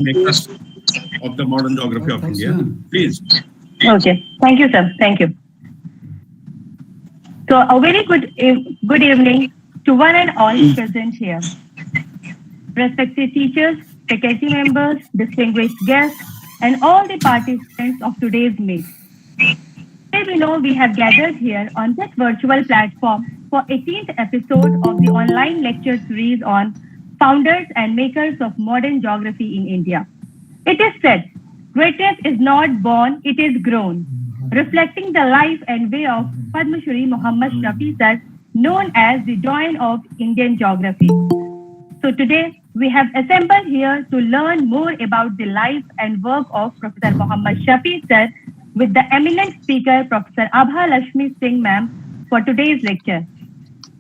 makers of the modern geography of India. Please. Okay. Thank you, sir. Thank you. So a very good evening to one and all present here. Respected teachers, faculty members, distinguished guests, and all the participants of today's meet. Today we know we have gathered here on this virtual platform for 18th episode of the online lecture series on founders and makers of modern geography in India. It is said, greatness is not born, it is grown, reflecting the life and way of Padma Shri Muhammad Shafi sir, known as the Doyen of Indian geography. So today we have assembled here to learn more about the life and work of Professor Muhammad Shafi sir with the eminent speaker Professor Abha Lakshmi Singh ma'am for today's lecture.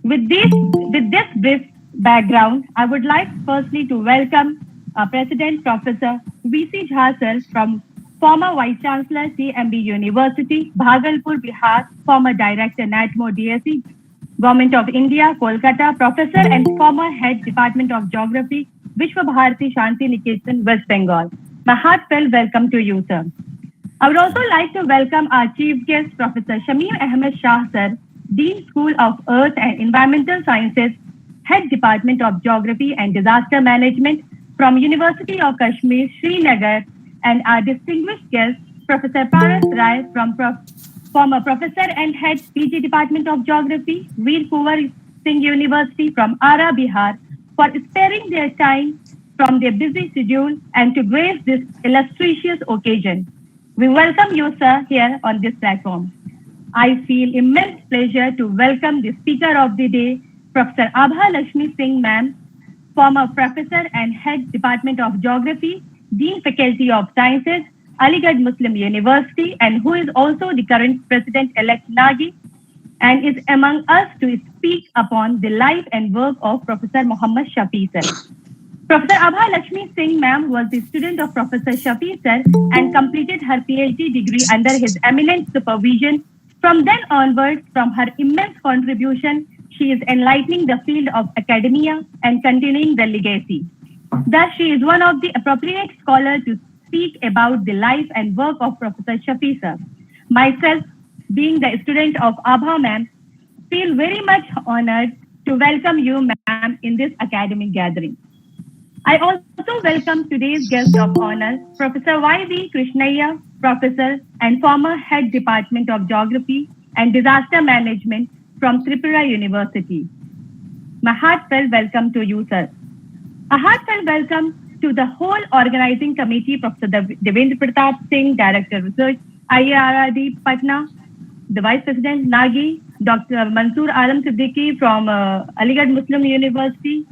With this brief background, I would like firstly to welcome President Professor V.C. Jha sir from former Vice Chancellor CMB University, Bhagalpur, Bihar, former Director NATMO DSE, Government of India, Kolkata, Professor and former Head Department of Geography, Vishwa Bharati Shanti Niketan, West Bengal. My heartfelt welcome to you, sir. I would also like to welcome our chief guest, Professor Shamim Ahmed Shah sir, Dean School of Earth and Environmental Sciences, Head Department of Geography and Disaster Management from University of Kashmir, Srinagar, and our distinguished guest, Professor Paras Rai from former Professor and Head PG Department of Geography, Veer Kunwar Singh University from Ara, Bihar, for sparing their time from their busy schedule and to grace this illustrious occasion. We welcome you, sir, here on this platform. I feel immense pleasure to welcome the speaker of the day, Professor Abha Lakshmi Singh ma'am, former Professor and Head Department of Geography, Dean Faculty of Sciences, Aligarh Muslim University, and who is also the current President-elect NAGI, and is among us to speak upon the life and work of Professor Muhammad Shafi sir. Professor Abha Lakshmi Singh ma'am was the student of Professor Shafi sir and completed her PhD degree under his eminent supervision. From then onwards, from her immense contribution, she is enlightening the field of academia and continuing the legacy. Thus, she is one of the appropriate scholars to speak about the life and work of Professor Shafi sir. Myself, being the student of Abha ma'am, feel very much honored to welcome you ma'am in this academic gathering. I also welcome today's guest of honor, Professor Y.V. Krishnaiah, Professor and former Head Department of Geography and Disaster Management from Tripura University. My heartfelt welcome to you, sir. A heartfelt welcome to the whole organizing committee, Professor Devendra Pratap Singh, Director Research, IARD Patna, the Vice President Nagi, Dr. Mansoor Alam Siddiqui from Aligarh Muslim University,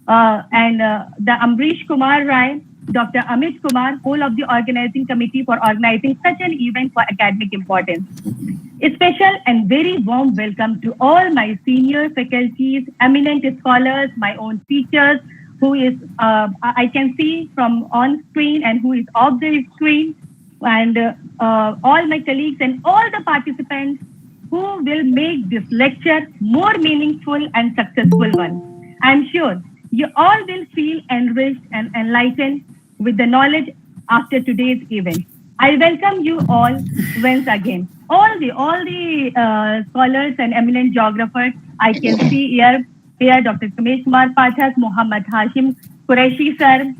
and the Ambrish Kumar Rai, Dr. Amit Kumar, whole of the organizing committee for organizing such an event for academic importance. A special and very warm welcome to all my senior faculties, eminent scholars, my own teachers, who is, I can see from on screen and who is off the screen, and all my colleagues and all the participants who will make this lecture more meaningful and successful one. I'm sure you all will feel enriched and enlightened with the knowledge after today's event. I welcome you all once again. All the scholars and eminent geographers I can see here Dr. Kamesh Kumar Pathak, Muhammad Hashim Qureshi sir,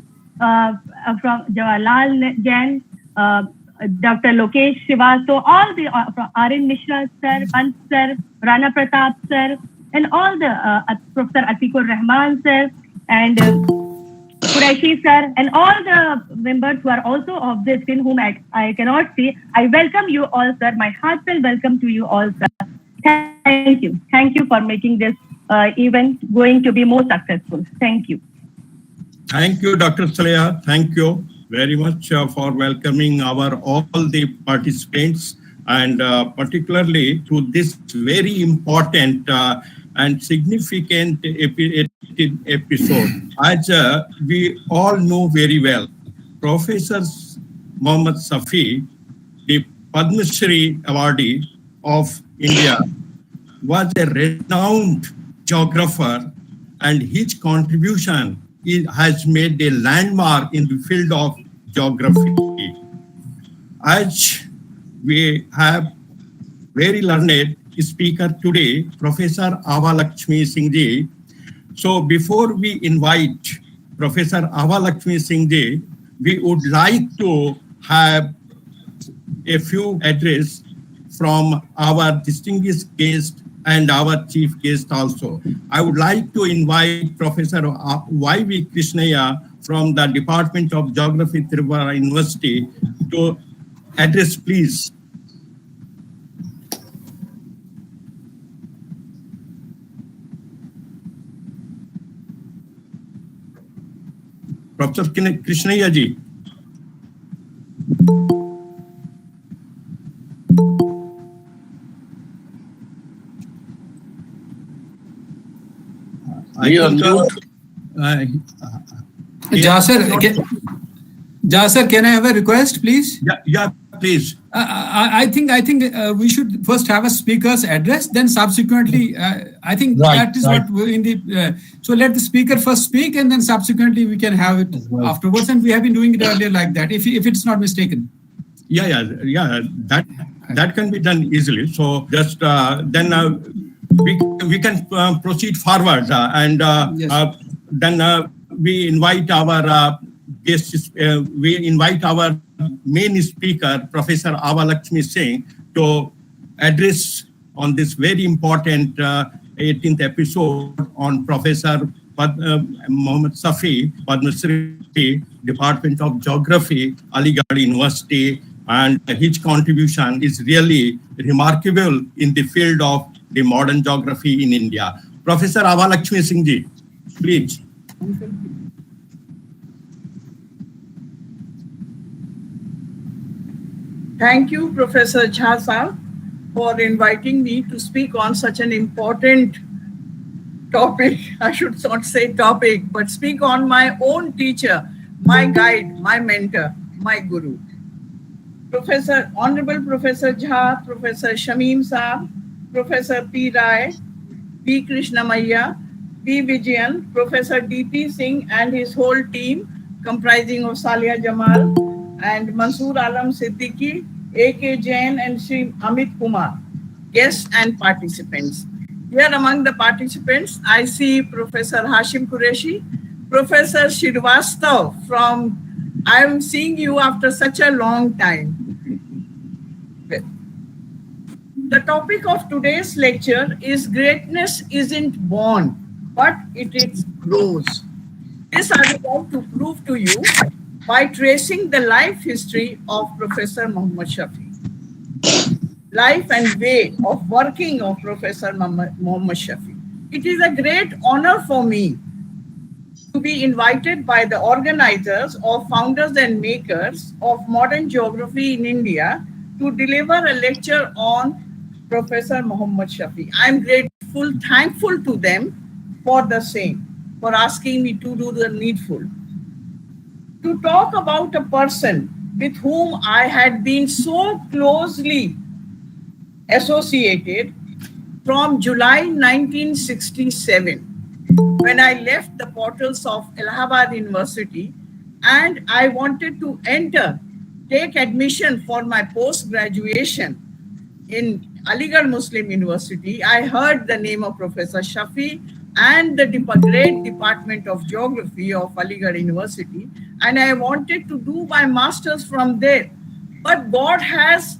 from Jawaharlal Jain, Dr. Lokesh Srivastav, all the R.N. Mishra sir, Pant sir, Rana Pratap sir, and all the Professor Atikur Rahman sir, and Qureshi sir, and all the members who are also of this in whom I cannot see. I welcome you all, sir. My heartfelt welcome to you all, sir. Thank you. Thank you for making this event going to be more successful. Thank you. Thank you, Dr. Saleha. Thank you very much for welcoming all the participants, and particularly to this very important and significant episode. As we all know very well, Professor Muhammad Shafi, the Padma Shri awardee of India, was a renowned geographer, and his contribution has made a landmark in the field of geography. As we have very learned speaker today, Professor Ava Lakshmi Singh ji. So before we invite Professor Ava Lakshmi Singh ji, we would like to have a few address from our distinguished guest and our chief guest also. I would like to invite Professor Y.V. Krishnaya from the Department of Geography, Trivandrum University to address, please. Professor Krishnaya ji. Jasir, can I have a request, please? Yeah, please. I think we should first have a speaker's address, then subsequently, I think that is what we're in the. So let the speaker first speak, and then subsequently we can have it afterwards. And we have been doing it earlier like that, if it's not mistaken. Yeah. That can be done easily. So just then we can proceed forward, and Yes. then we invite our guests. We invite our main speaker, Professor Ava Lakshmi Singh, to address on this very important 18th episode on Professor Muhammad Shafi, Padma Shri, Department of Geography, Aligarh University, and his contribution is really remarkable in the field of the modern geography in India. Professor Ava Lakshmi Singh ji, please. Thank you, Professor Jha, for inviting me to speak on such an important topic. I should not say topic, but speak on my own teacher, my guide, my mentor, my guru. Honorable Professor Jha, Professor Shamim Saab, Professor P. Rai, P. Krishnamaya, P. Vijayan, Professor D.P. Singh and his whole team comprising of Salia Jamal and Mansoor Alam Siddiqui, A.K. Jain and Shri Amit Kumar, guests and participants. Here among the participants, I see Professor Hashim Qureshi, Professor Shrivastava I am seeing you after such a long time. The topic of today's lecture is greatness isn't born, but it grows. This I would like to prove to you by tracing the life history of Professor Muhammad Shafi. Life and way of working of Professor Muhammad Shafi. It is a great honor for me to be invited by the organizers or founders and makers of modern geography in India to deliver a lecture on Professor Muhammad Shafi. I am grateful, thankful to them for the same, for asking me to do the needful. To talk about a person with whom I had been so closely associated from July 1967, when I left the portals of Allahabad University and I wanted to take admission for my post-graduation in Aligarh Muslim University. I heard the name of Professor Shafi and the great Department of Geography of Aligarh University, and I wanted to do my master's from there. But God has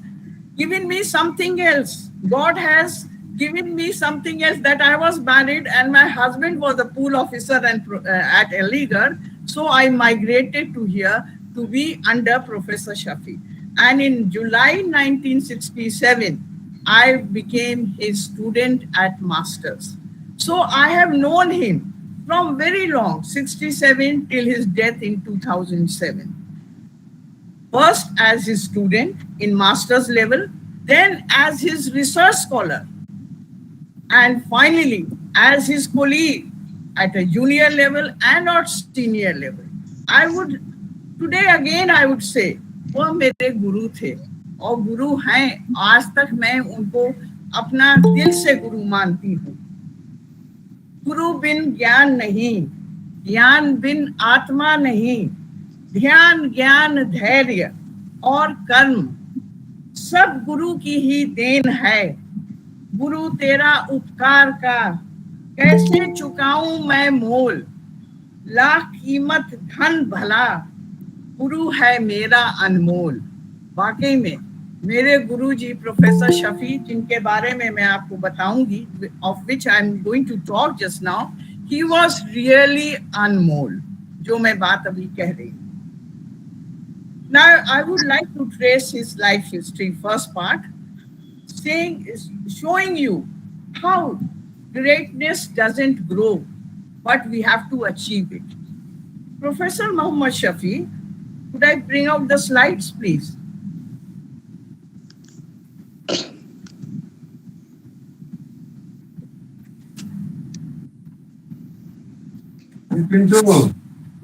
given me something else. God has given me something else, that I was married and my husband was a pool officer at Aligarh. So I migrated to here to be under Professor Shafi. And in July 1967, I became his student at Masters. So I have known him from very long, 67 till his death in 2007. First as his student in Masters level, then as his research scholar, and finally as his colleague at a junior level and at senior level. Today again I would say, वो मेरे गुरु थे और गुरु हैं. आज तक मैं उनको अपना दिल से गुरु मानती हूँ. गुरु बिन ज्ञान नहीं, ज्ञान बिन आत्मा नहीं, ध्यान ज्ञान धैर्य और कर्म सब गुरु की ही देन है। गुरु तेरा उपकार का कैसे चुकाऊं मैं मोल, लाख कीमत धन भला गुरु है मेरा अनमोल। वाकई में मेरे गुरु जी प्रोफेसर शफी, जिनके बारे में मैं आपको बताऊंगी, of which I am going to talk just now, he was really अनमोल, जो मैं बात अभी कह रही हूँ। Now I would like to trace his life history, first part, showing you how greatness doesn't grow, but we have to achieve it. Professor Muhammad Shafi, could I bring out the slides, please?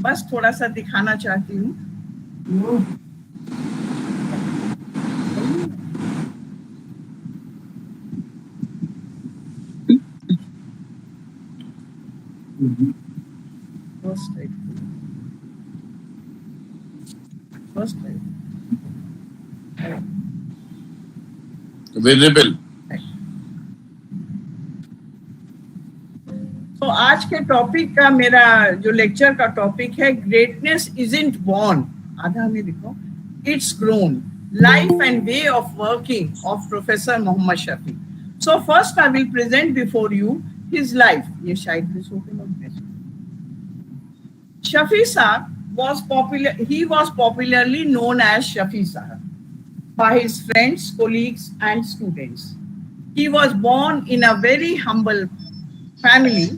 बस थोड़ा सा दिखाना चाहती हूँ। First type. Visible. तो आज के topic का, मेरा जो लेक्चर का टॉपिक है, ग्रेटनेस इजंट बॉर्न, आधा में देखो, it's grown, life and way of working of professor Mohammad Shafi. So first I will present before you his life. ये शायद भी Shafi Sahab was popular. He was popularly known as Shafi Sahab by his friends, colleagues, and students. He was born in a very humble family.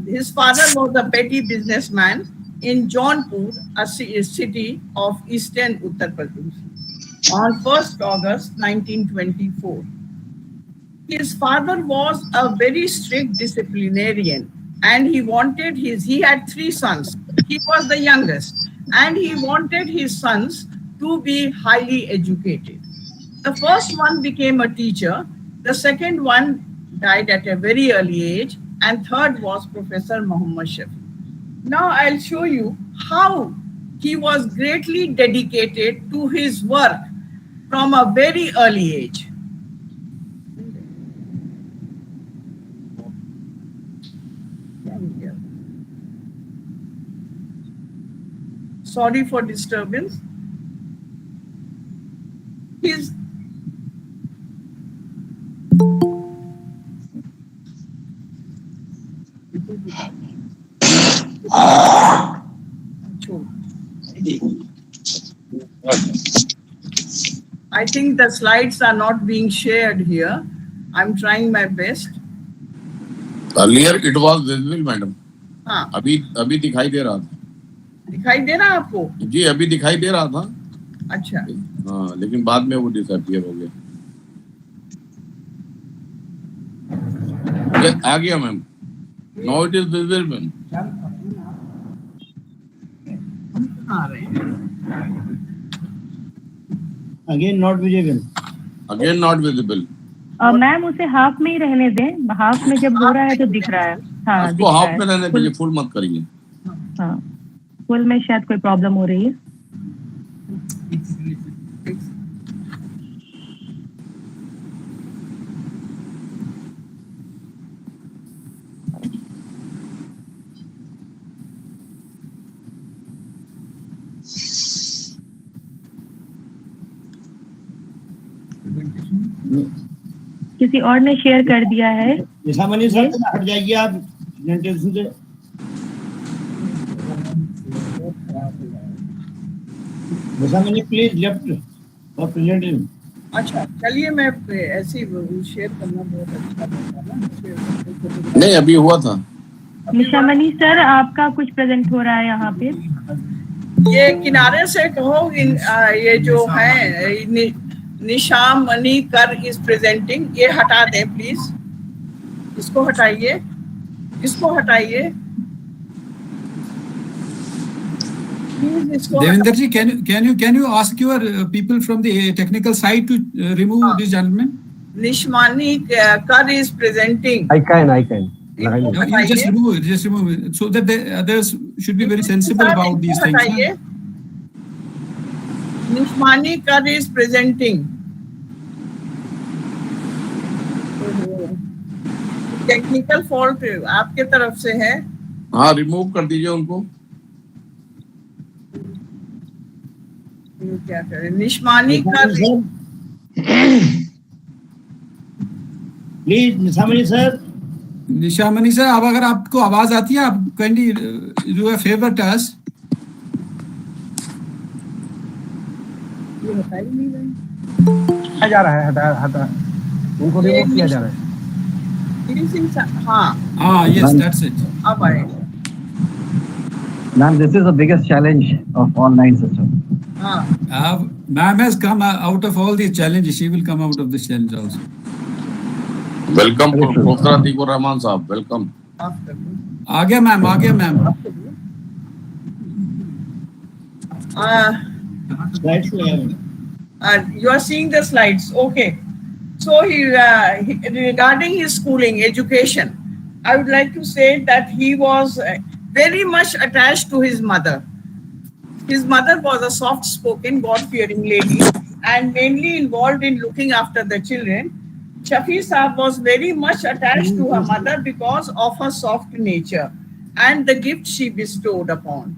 His father was a petty businessman in Jaunpur, a city of eastern Uttar Pradesh, on 1st August 1924. His father was a very strict disciplinarian, and he had 3 sons. He was the youngest, and he wanted his sons to be highly educated. The first one became a teacher, the second one died at a very early age, and third was Professor Muhammad Shafi. Now I'll show you how he was greatly dedicated to his work from a very early age. Sorry for disturbance. His I think the slides are not being shared here. I'm trying my best. Earlier it was visible, madam. हाँ, अभी दिखाई दे रहा था। दिखाई दे रहा आपको? जी अभी दिखाई दे रहा था। अच्छा, हाँ, लेकिन बाद में वो डिसअपीयर हो गया। आ गया ma'am. Now it is visible. आ रहे हैं। Again not visible. Again not visible. Ma'am उसे हाफ में ही रहने दें, हाफ में जब हो रहा है तो दिख रहा है। हाँ, उसको हाफ में रहने दीजिए, फुल मत करिए। हाँ, फुल में शायद कोई प्रॉब्लम हो रही है। किसी और ने शेयर कर दिया है। जैसा मनी सर हट जाइए आप प्रेजेंटेशन से। जैसा मनी प्लीज लेफ्ट और प्रेजेंटेशन। अच्छा, चलिए, मैं ऐसे शेयर करना बहुत अच्छा लगता है ना। नहीं अभी हुआ था। निशामणि सर, आपका कुछ प्रेजेंट हो रहा है यहाँ पे। ये किनारे से कहो, ये जो है निशामणि कर इज प्रेजेंटिंग, ये हटा दें प्लीज। इसको हटाइए, इसको हटाइए। Devendra ji, can you ask your people from the technical side to remove this gentleman? Nishmani Kar is presenting. I can. You just remove it, so that the others should be very sensible about these things. Nishmani Kar is presenting. Technical fault आपके तरफ से है? हाँ, remove कर दीजिए उनको। क्या करें? निशमानी का please Nishamani sir. Nishamani sir, अब अगर आपको आवाज आती है, आप kindly do a favour to us. हटा जा रहा है, हटा उनको रिमूव किया जा रहा है। हाँ, yes, that's it. अब आए। Ma'am, this is the biggest challenge of online system. Ma'am has come out of all these challenges. She will come out of this challenge also. Welcome professor Atiqur Rahman साहब, welcome. आ गया ma'am. You are seeing the slides, okay. So regarding his schooling, education, I would like to say that he was very much attached to his mother. His mother was a soft-spoken, God-fearing lady and mainly involved in looking after the children. Shafi Saab was very much attached to her mother because of her soft nature and the gift she bestowed upon.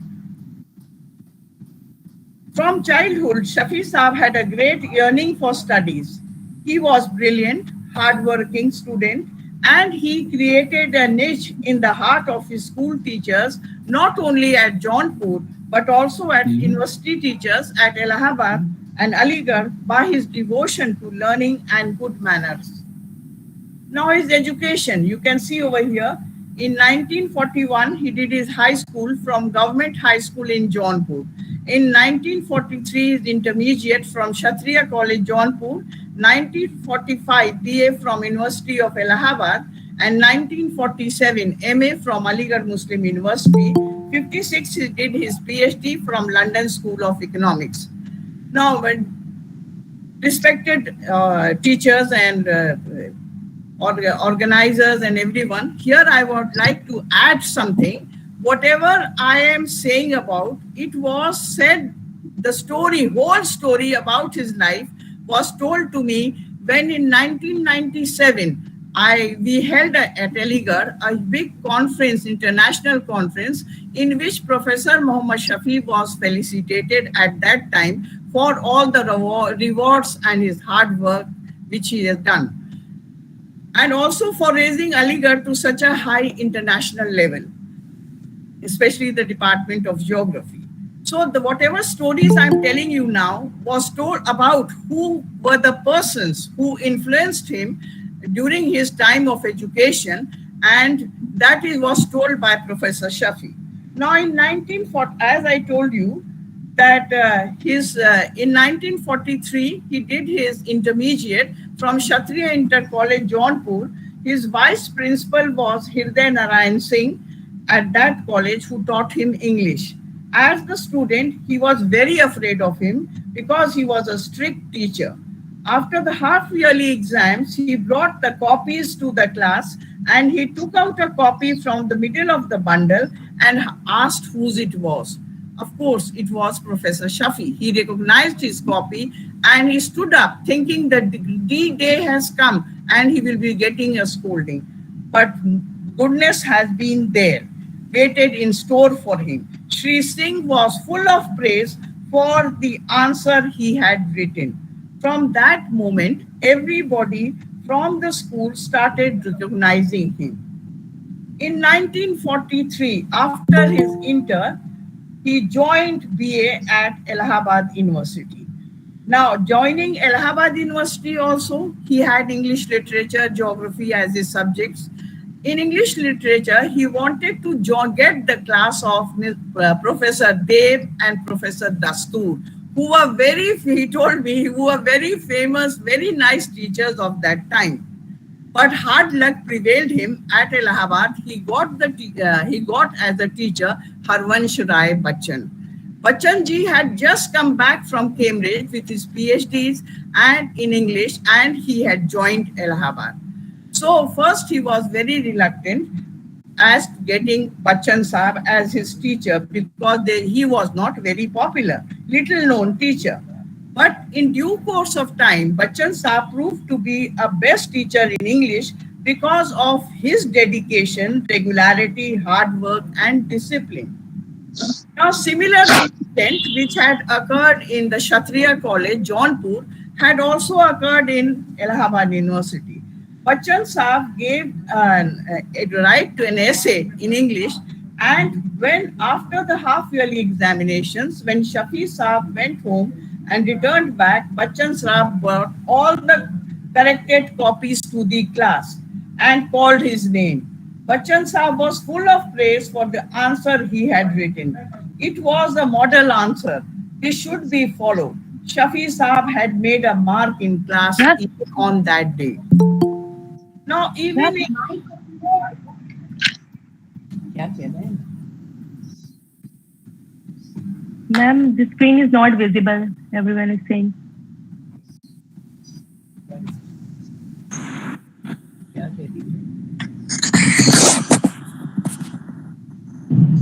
From childhood, Shafi Saab had a great yearning for studies. He was brilliant, hard-working student, and he created a niche in the heart of his school teachers, not only at Jaunpur, but also at university teachers at Allahabad and Aligarh by his devotion to learning and good manners. Now his education, you can see over here, in 1941, he did his high school from Government High School in Jaunpur. In 1943, his intermediate from Kshatriya College, Jaunpur. 1945, BA from University of Allahabad. And 1947, MA from Aligarh Muslim University. 56, he did his PhD from London School of Economics. Now, respected teachers and organizers and everyone, here I would like to add something. Whatever I am saying about, it was said, the story, whole story about his life was told to me when in 1997, we held at Aligarh a big conference, international conference, in which Professor Muhammad Shafi was felicitated at that time for all the rewards and his hard work which he has done. And also for raising Aligarh to such a high international level, especially the Department of Geography. So whatever stories I'm telling you now was told about who were the persons who influenced him during his time of education, and that was told by Professor Shafi. Now in 1940, as I told you, that in 1943, he did his intermediate from Kshatriya Inter College, Jaunpur. His vice principal was Hirday Narayan Singh at that college, who taught him English. As the student, he was very afraid of him because he was a strict teacher. After the half-yearly exams, he brought the copies to the class and he took out a copy from the middle of the bundle and asked whose it was. Of course, it was Professor Shafi. He recognized his copy and he stood up thinking that the D-Day has come and he will be getting a scolding. But goodness has been there, waited in store for him. Shri Singh was full of praise for the answer he had written. From that moment, everybody from the school started recognizing him. In 1943, after his inter, he joined BA at Allahabad University. Now, joining Allahabad University also, he had English literature, geography as his subjects. In English literature, he wanted to get the class of Professor Dev and Professor Dastur, who were he told me, who were very famous, very nice teachers of that time. But hard luck prevailed him at Allahabad. He got as a teacher Harvansh Rai Bachchan. Bachchan ji had just come back from Cambridge with his PhDs and in English, and he had joined Allahabad. So first he was very reluctant, as getting Bachchan Sahab as his teacher because he was not very popular, little known teacher. But in due course of time, Bachchan Sahab proved to be a best teacher in English because of his dedication, regularity, hard work, and discipline. Now, similar incident which had occurred in the Kshatriya College, Jaunpur, had also occurred in Allahabad University. Bachchan Sahab gave a right to an essay in English, and when after the half-yearly examinations, when Shafi Sahab went home and returned back, Bachchan Sahab brought all the corrected copies to the class and called his name. Bachchan Sahab was full of praise for the answer he had written. It was a model answer. This should be followed. Shafi Sahab had made a mark in class even on that day. Now, even Ma'am, the screen is not visible. Everyone is saying.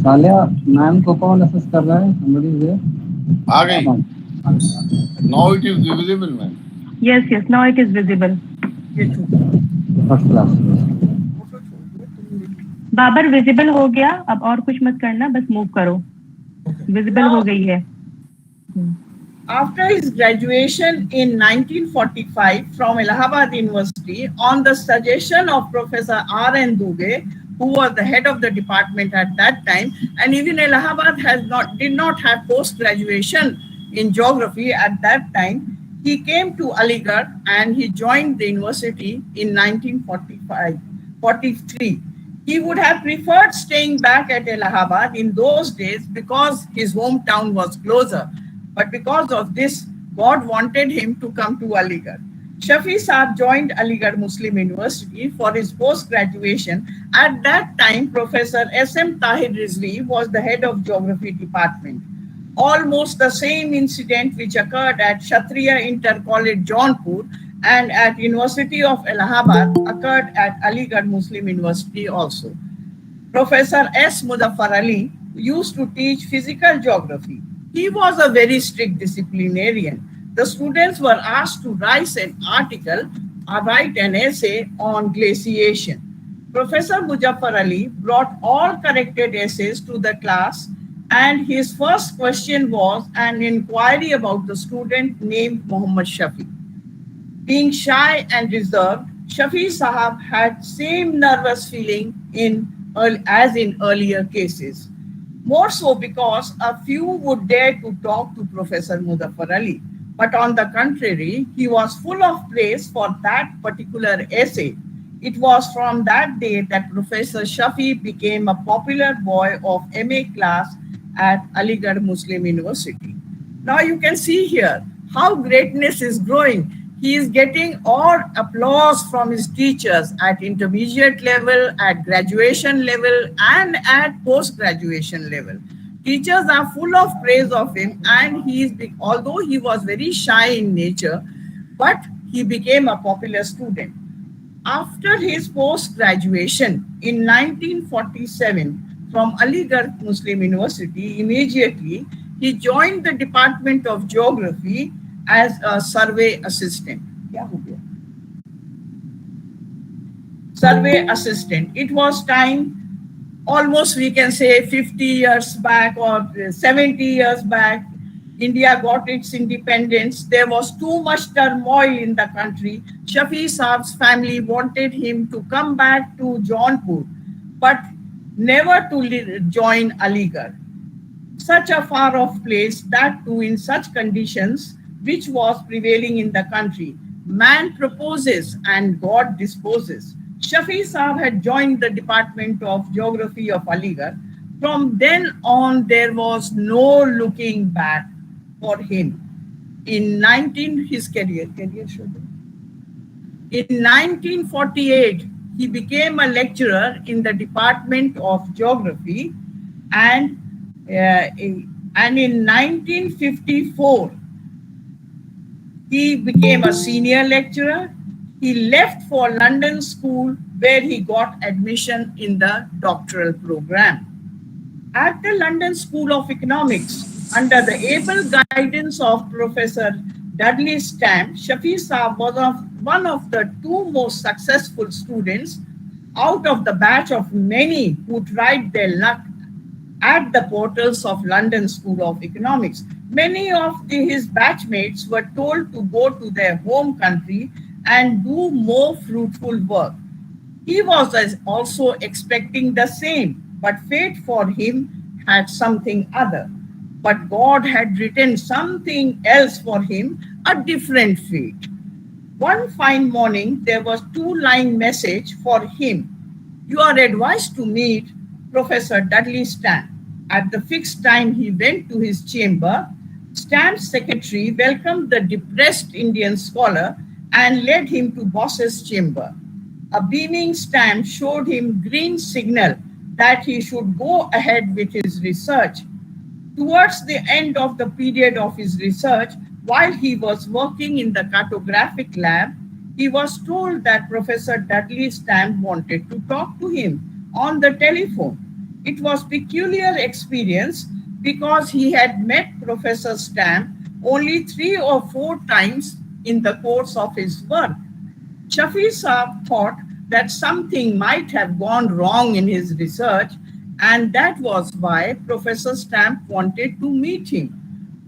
Saliya ma'am को कौन assist कर रहा है? Somebody is there? आ गई. Now it is visible, ma'am. Yes, yes. Now it is visible. First class. बाबर visible हो गया. अब और कुछ मत करना, बस मूव करो. विजिबल हो गई है. After his graduation in 1945 from Allahabad University, on the suggestion of Professor R.N. Dubey, who was the head of the department at that time, and even Allahabad did not have post-graduation in geography at that time, he came to Aligarh and he joined the university in 1943. He would have preferred staying back at Allahabad in those days because his hometown was closer. But because of this, God wanted him to come to Aligarh. Shafi Sahab joined Aligarh Muslim University for his post-graduation. At that time, Professor S.M. Tahir Rizvi was the head of geography department. Almost the same incident which occurred at Kshatriya Inter College, Jaunpur, and at University of Allahabad occurred at Aligarh Muslim University also. Professor S. Muzaffar Ali used to teach physical geography. He was a very strict disciplinarian. The students were asked to write an article or write an essay on glaciation. Professor Muzaffar Ali brought all corrected essays to the class, and his first question was an inquiry about the student named Muhammad Shafi. Being shy and reserved, Shafi Sahab had same nervous feeling as in earlier cases. More so because a few would dare to talk to Professor Muzaffar Ali. But on the contrary, he was full of praise for that particular essay. It was from that day that Professor Shafi became a popular boy of MA class at Aligarh Muslim University. Now you can see here how greatness is growing. He is getting all applause from his teachers at intermediate level, at graduation level, and at post-graduation level. Teachers are full of praise of him, and although he was very shy in nature, but he became a popular student. After his post-graduation in 1947 from Aligarh Muslim University, immediately he joined the Department of Geography as a survey assistant. Survey assistant. It was time, almost we can say 50 years back or 70 years back, India got its independence. There was too much turmoil in the country. Shafi Saab's family wanted him to come back to Jaunpur, but never to join Aligarh. Such a far off place, that too in such conditions, which was prevailing in the country. Man proposes and God disposes. Shafi Saab had joined the Department of Geography of Aligarh. From then on, there was no looking back for him. In 1948, he became a lecturer in the Department of Geography, and in 1954, he became a senior lecturer. he left for London School, where he got admission in the doctoral program. At the London School of Economics, under the able guidance of Professor Dudley Stamp, Shafi Saab was one of the two most successful students out of the batch of many who tried their luck at the portals of London School of Economics. Many of his batchmates were told to go to their home country and do more fruitful work. He was also expecting the same, but fate for him had something other. But God had written something else for him, a different fate. One fine morning, there was two-line message for him. You are advised to meet Professor Dudley Stamp. At the fixed time, he went to his chamber. Stamp's secretary welcomed the depressed Indian scholar and led him to boss's chamber. A beaming Stamp showed him green signal that he should go ahead with his research. Towards the end of the period of his research, while he was working in the cartographic lab, he was told that Professor Dudley Stamp wanted to talk to him on the telephone. It was a peculiar experience because he had met Professor Stamp only 3 or 4 times in the course of his work. Shafi Saab thought that something might have gone wrong in his research, and that was why Professor Stamp wanted to meet him.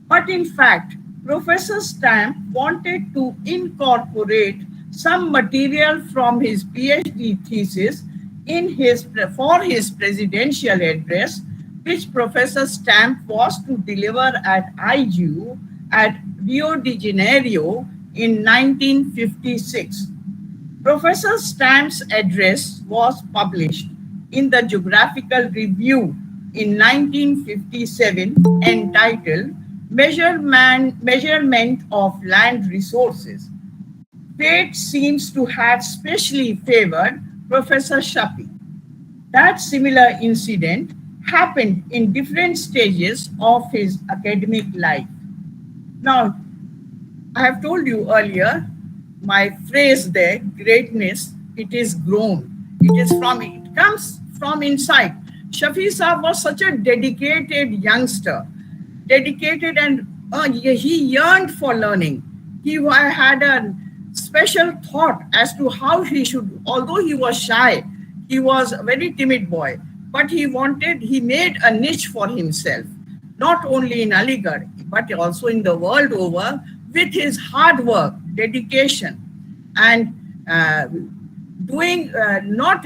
But in fact, Professor Stamp wanted to incorporate some material from his PhD thesis for his presidential address, which Professor Stamp was to deliver at IGU at Rio de Janeiro in 1956. Professor Stamp's address was published in the Geographical Review in 1957 entitled Measurement of Land Resources. Fate seems to have specially favored Professor Shafi. That similar incident happened in different stages of his academic life. Now, I have told you earlier, my phrase there, greatness, it is grown. It comes from inside. Shafi Saab was such a dedicated youngster, dedicated, and he yearned for learning. He had a special thought as to how he should, although he was shy, he was a very timid boy, but he made a niche for himself, not only in Aligarh, but also in the world over, with his hard work, dedication, and not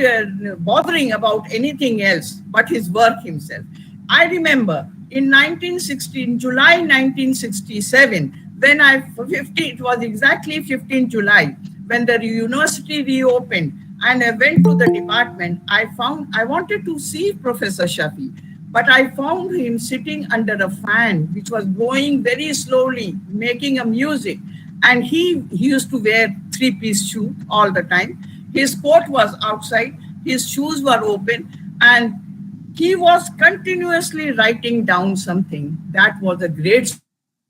bothering about anything else but his work himself. I remember in July 1967, it was exactly 15 July, when the university reopened, and I went to the department. I wanted to see Professor Shafi, but I found him sitting under a fan, which was blowing very slowly, making a music. And he used to wear 3-piece shoe all the time. His coat was outside, his shoes were open, and he was continuously writing down something. That was a great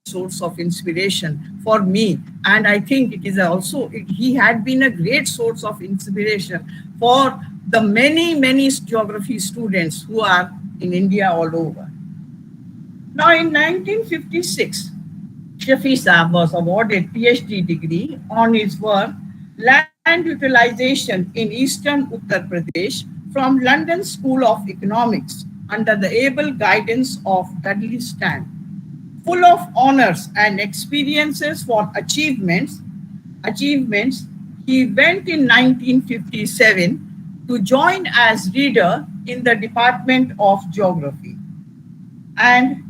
source of inspiration for me. And I think he had been a great source of inspiration for the many, many geography students who are in India all over. Now, in 1956, Shafi Saab was awarded PhD degree on his work, Land Utilization in Eastern Uttar Pradesh, from London School of Economics under the able guidance of Dudley Stamp. Full of honors and experiences for achievements, he went in 1957 to join as reader in the Department of Geography. And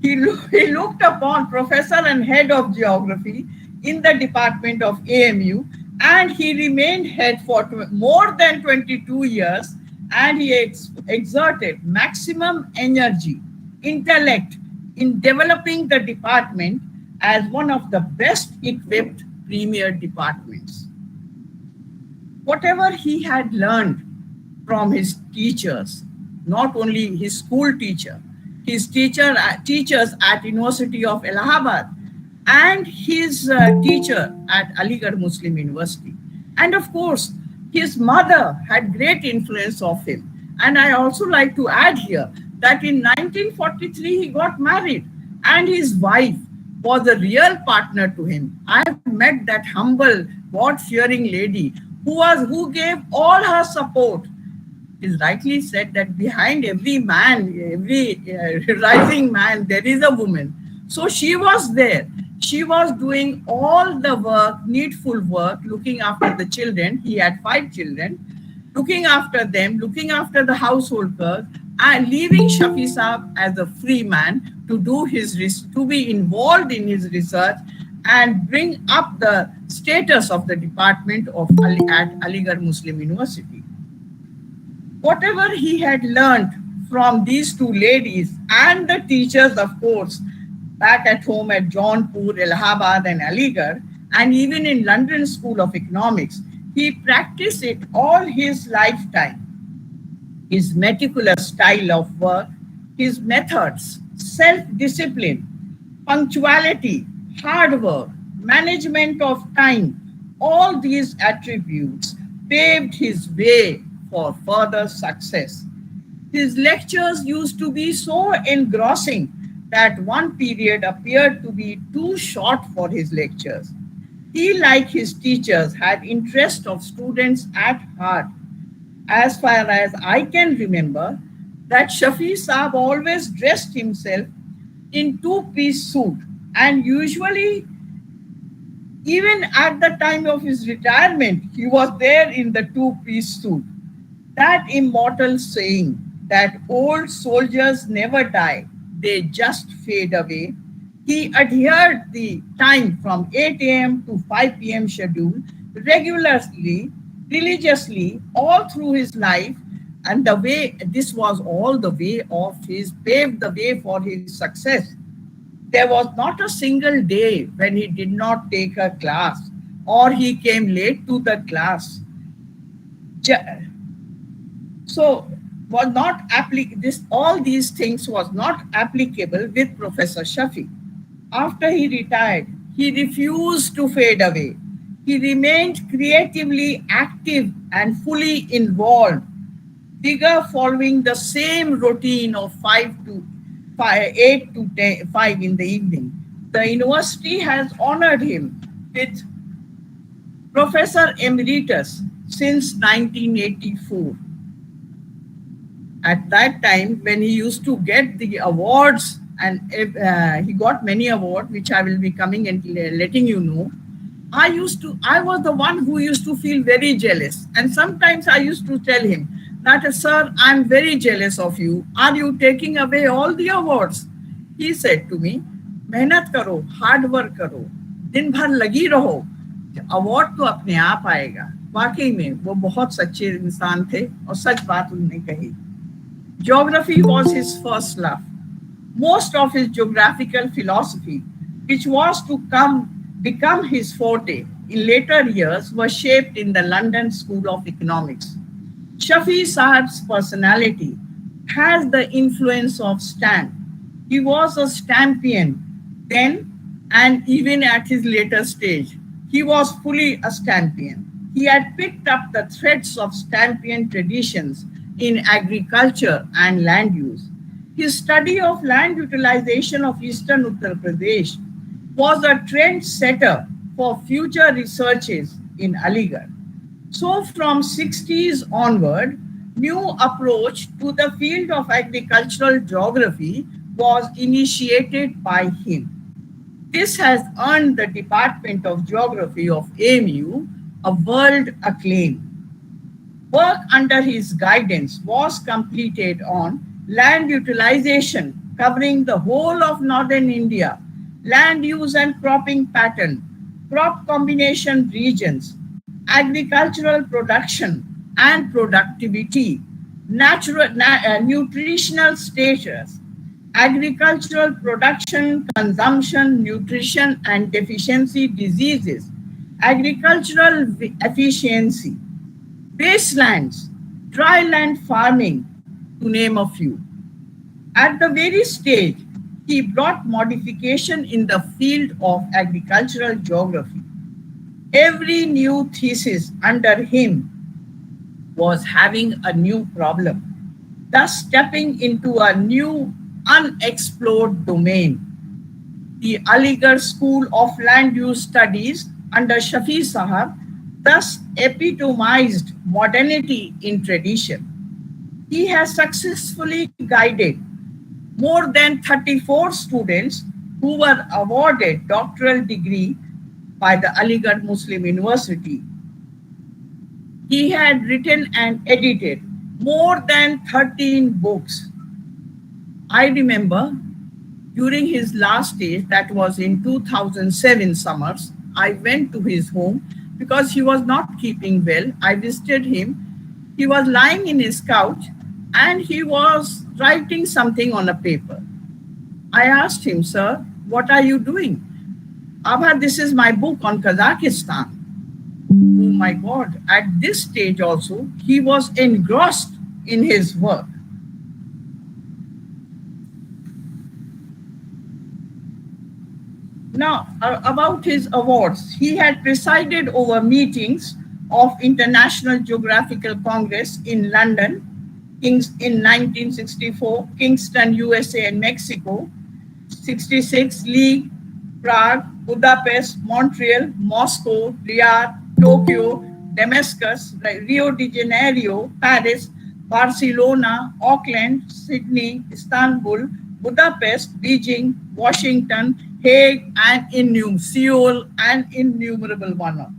he looked upon professor and head of geography in the Department of AMU, and he remained head for more than 22 years, and he exerted maximum energy, intellect in developing the department as one of the best equipped premier departments. Whatever he had learned from his teachers, not only his school teacher, his teachers at University of Allahabad, and his teacher at Aligarh Muslim University. And of course, his mother had great influence of him. And I also like to add here that in 1943 he got married, and his wife was a real partner to him. I've met that humble, God-fearing lady who gave all her support. It is rightly said that behind every man, every rising man, there is a woman. So she was there. She was doing all the work, needful work, looking after the children. He had 5 children, looking after them, looking after the household work, and leaving Shafi Saab as a free man to do to be involved in his research and bring up the status of the department at Aligarh Muslim University. Whatever he had learned from these 2 ladies and the teachers, of course, back at home at Jaunpur, Allahabad and Aligarh, and even in London School of Economics, he practiced it all his lifetime. His meticulous style of work, his methods, self-discipline, punctuality, hard work, management of time, all these attributes paved his way for further success. His lectures used to be so engrossing that one period appeared to be too short for his lectures. He, like his teachers, had interest of students at heart. As far as I can remember, that Shafi Saab always dressed himself in 2-piece suit, and usually even at the time of his retirement, he was there in the 2-piece suit. That immortal saying that old soldiers never die, they just fade away. He adhered the time from 8 a.m. to 5 p.m. schedule regularly, religiously, all through his life. And this was all the way of paved the way for his success. There was not a single day when he did not take a class or he came late to the class. So was not all these things was not applicable with Professor Shafi. After he retired, he refused to fade away. He remained creatively active and fully involved, following the same routine of 8 to 5 in the evening. The university has honored him with Professor Emeritus since 1984. At that time, when he used to get the awards, and he got many awards, which I will be coming and letting you know, I was the one who used to feel very jealous. And sometimes I used to tell him that, sir, I'm very jealous of you. Are you taking away all the awards? He said to me, मेहनत करो, hard work करो, दिन भर लगी रहो, award तो अपने आप आएगा. वाकई में वो बहुत सच्चे इंसान थे और सच बात उन्होंने कही. Geography was his first love. Most of his geographical philosophy, which was to become his forte in later years, was shaped in the London School of Economics. Shafi Saab's personality has the influence of stamp. He was a stampian then, and even at his later stage, he was fully a stampian. He had picked up the threads of stampian traditions in agriculture and land use. His study of land utilization of eastern Uttar Pradesh was a trendsetter for future researches in Aligarh. So from 60s onward, new approach to the field of agricultural geography was initiated by him. This has earned the Department of Geography of AMU a world acclaim. Work under his guidance was completed on land utilization covering the whole of northern India, land use and cropping pattern, crop combination regions, agricultural production and productivity, nutritional status, agricultural production, consumption, nutrition and deficiency diseases, agricultural efficiency, wastelands, dry land farming, to name a few. At the very stage, He brought modification in the field of agricultural geography. Every new thesis under him was having a new problem, thus stepping into a new unexplored domain. The Aligarh School of Land Use Studies under Shafi Sahab thus epitomized modernity in tradition. He has successfully guided more than 34 students who were awarded doctoral degree by the Aligarh Muslim University. He had written and edited more than 13 books. I remember during his last days, that was in 2007 summers, I went to his home because he was not keeping well. I visited him. He was lying in his couch and he was writing something on a paper. I asked him, sir, what are you doing? Abha, this is my book on Kazakhstan. Oh my God, at this stage also, he was engrossed in his work. Now, about his awards, he had presided over meetings of International Geographical Congress in London, in 1964, Kingston, USA and Mexico, 66, League, Prague, Budapest, Montreal, Moscow, Riyadh, Tokyo, Damascus, Rio de Janeiro, Paris, Barcelona, Auckland, Sydney, Istanbul, Budapest, Beijing, Washington, Hague, and Seoul, and innumerable honors.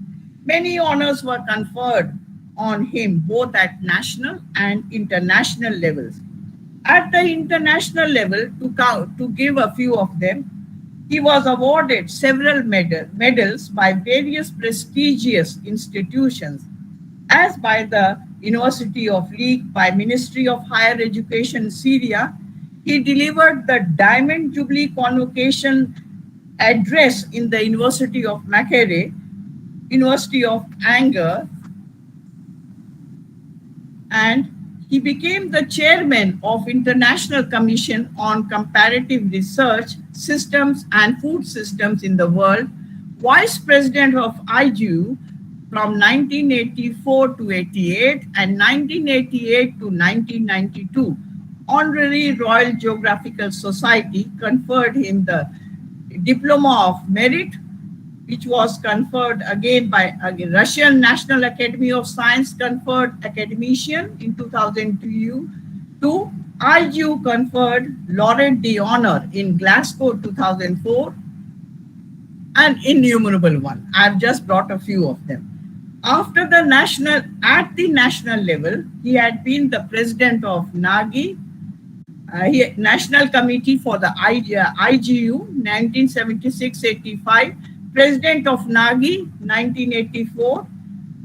Many honors were conferred on him both at national and international levels. At the international level, to give a few of them, he was awarded several medals by various prestigious institutions, as by the University of League, by Ministry of Higher Education Syria. He delivered the Diamond Jubilee Convocation address in the University of Makerere, University of Angers, and he became the chairman of International Commission on Comparative Research Systems and Food Systems in the World, vice president of IGU from 1984 to 88 and 1988 to 1992. Honorary Royal Geographical Society conferred him the Diploma of Merit, which was conferred again by Russian National Academy of Science, conferred academician in 2002. IGU conferred Laureate d'Honneur in Glasgow 2004, and innumerable one. I've just brought a few of them. At the national level, he had been the president of NAGI, National Committee for the IGU, 1976-85, President of NAGI, 1984,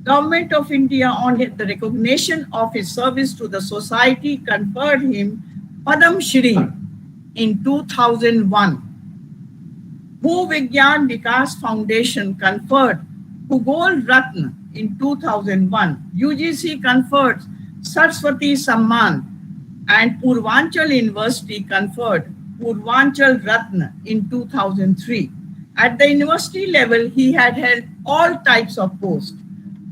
Government of India, on the recognition of his service to the society, conferred him Padma Shri in 2001. Bhuvigyan Vikas Foundation conferred Bhugol Ratna in 2001. UGC conferred Saraswati Samman, and Purvanchal University conferred Purvanchal Ratna in 2003. At the university level, he had held all types of posts,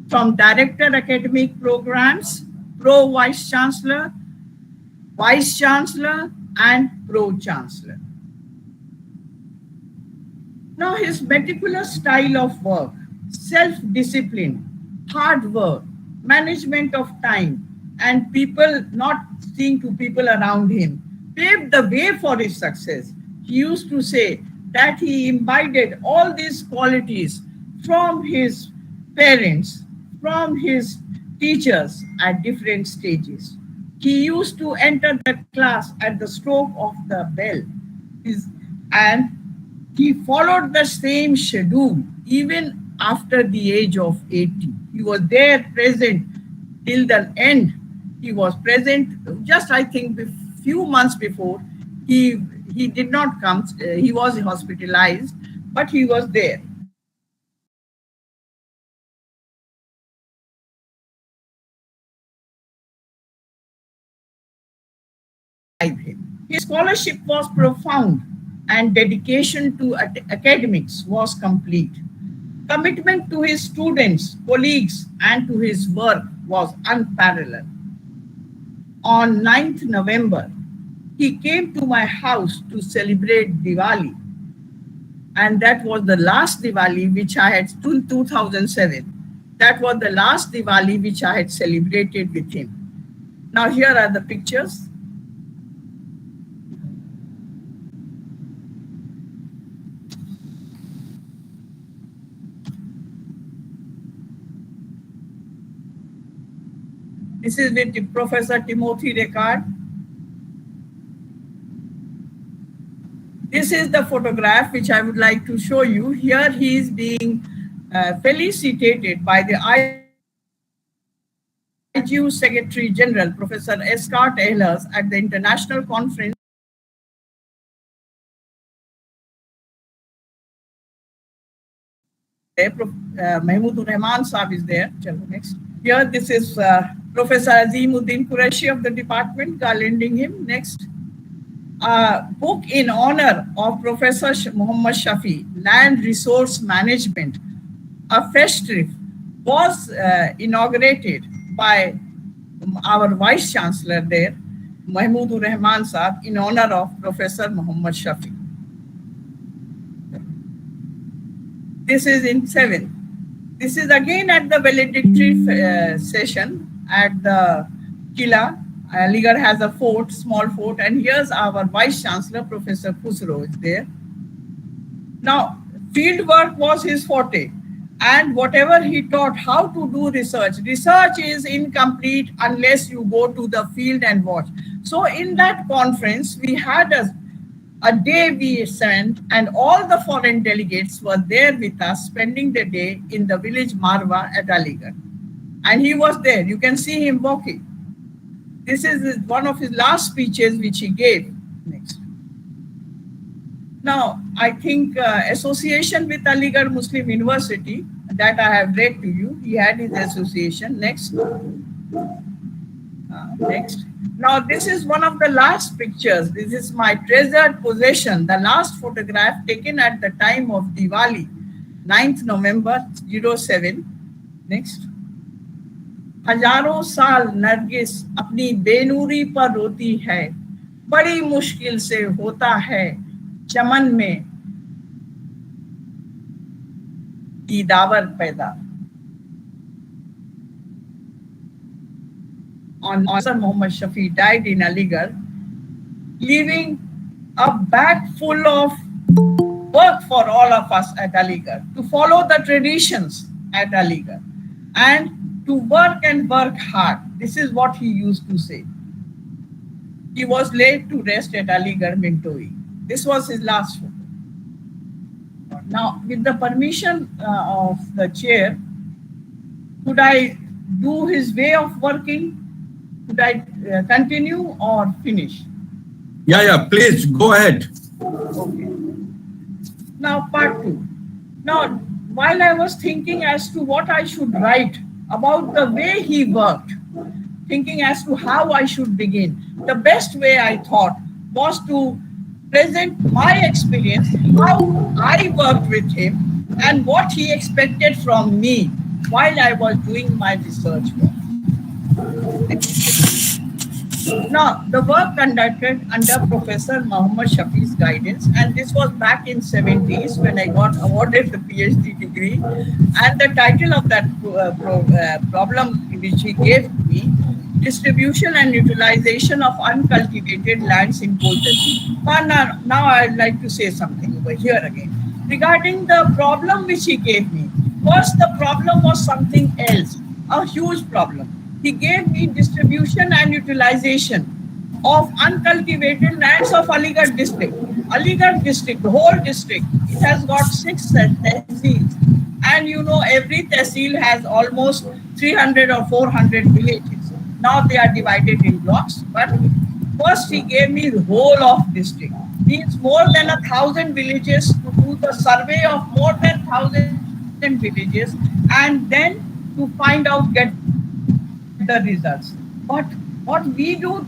from Director Academic Programs, Pro-Vice Chancellor, Vice Chancellor, and Pro-Chancellor. Now, his meticulous style of work, self-discipline, hard work, management of time, and people not seeing to people around him paved the way for his success. He used to say that he imbibed all these qualities from his parents, from his teachers at different stages. He used to enter the class at the stroke of the bell, and he followed the same schedule even after the age of 80. He was there present till the end. He was present just, I think, a few months before. He did not come. He was hospitalized, but he was there. His scholarship was profound and dedication to academics was complete. Commitment to his students, colleagues, and to his work was unparalleled. On 9th November, he came to my house to celebrate Diwali. And that was the last Diwali which I had in 2007. That was the last Diwali which I had celebrated with him. Now here are the pictures. This is with Professor Timothy Ricard. This is the photograph which I would like to show you. Here he is being felicitated by the IGU Secretary General, Professor Scott Ehlers, at the International Conference. Mahmood Rahman Saab is there. Next. Here, this is Professor Azimuddin Qureshi of the department, garlanding him. Next. Book in honor of Professor Muhammad Shafi, Land Resource Management, a festive, was inaugurated by our Vice Chancellor there, Mahmood Rahman Saab, in honor of Professor Muhammad Shafi. This is in 7. This is again at the valedictory session at the Kila. Aligarh has a fort, small fort, and here's our Vice Chancellor, Professor Khusro is there. Now, field work was his forte, and whatever he taught, how to do research. Research is incomplete unless you go to the field and watch. So in that conference, we had a day we spent, and all the foreign delegates were there with us, spending the day in the village Marwa at Aligarh. And he was there. You can see him walking. This is one of his last speeches which he gave. Next. Now, I think association with Aligarh Muslim University, that I have read to you. He had his association. Next. Next. Now, this is one of the last pictures. This is my treasured possession, the last photograph taken at the time of Diwali, 9th November 07. Next. हजारों साल नरगिस अपनी बेनूरी पर रोती है, बड़ी मुश्किल से होता है चमन में दीदावर पैदा. On Muhammad Shafi died in Aligarh, leaving a bag full of work for all of us at Aligarh, to folloh the traditions at Aligarh and to work and work hard. This is what he used to say. He was laid to rest at Aligarh Mintoi. This was his last photo. Now, with the permission of the chair, could I do his way of working? Could I continue or finish? Yeah, please go ahead. Okay. Now, part 2. Now, while I was thinking as to what I should write about the way he worked, thinking as to how I should begin, the best way I thought was to present my experience, how I worked with him, and what he expected from me while I was doing my research work. Now, the work conducted under Professor Muhammad Shafi's guidance, and this was back in 70s when I got awarded the PhD degree, and the title of that problem which he gave me, Distribution and Utilization of Uncultivated Lands in Coal Tehsil. Now I'd like to say something over here again. Regarding the problem which he gave me, first the problem was something else, a huge problem. He gave me distribution and utilization of uncultivated lands of Aligarh district. Aligarh district, the whole district, it has got 6 tehsils. And you know, every tehsil has almost 300 or 400 villages. Now they are divided in blocks, but first he gave me the whole of district. Means more than 1,000 villages, to do the survey of more than 1,000 villages, and then to find out, get the results. But what we do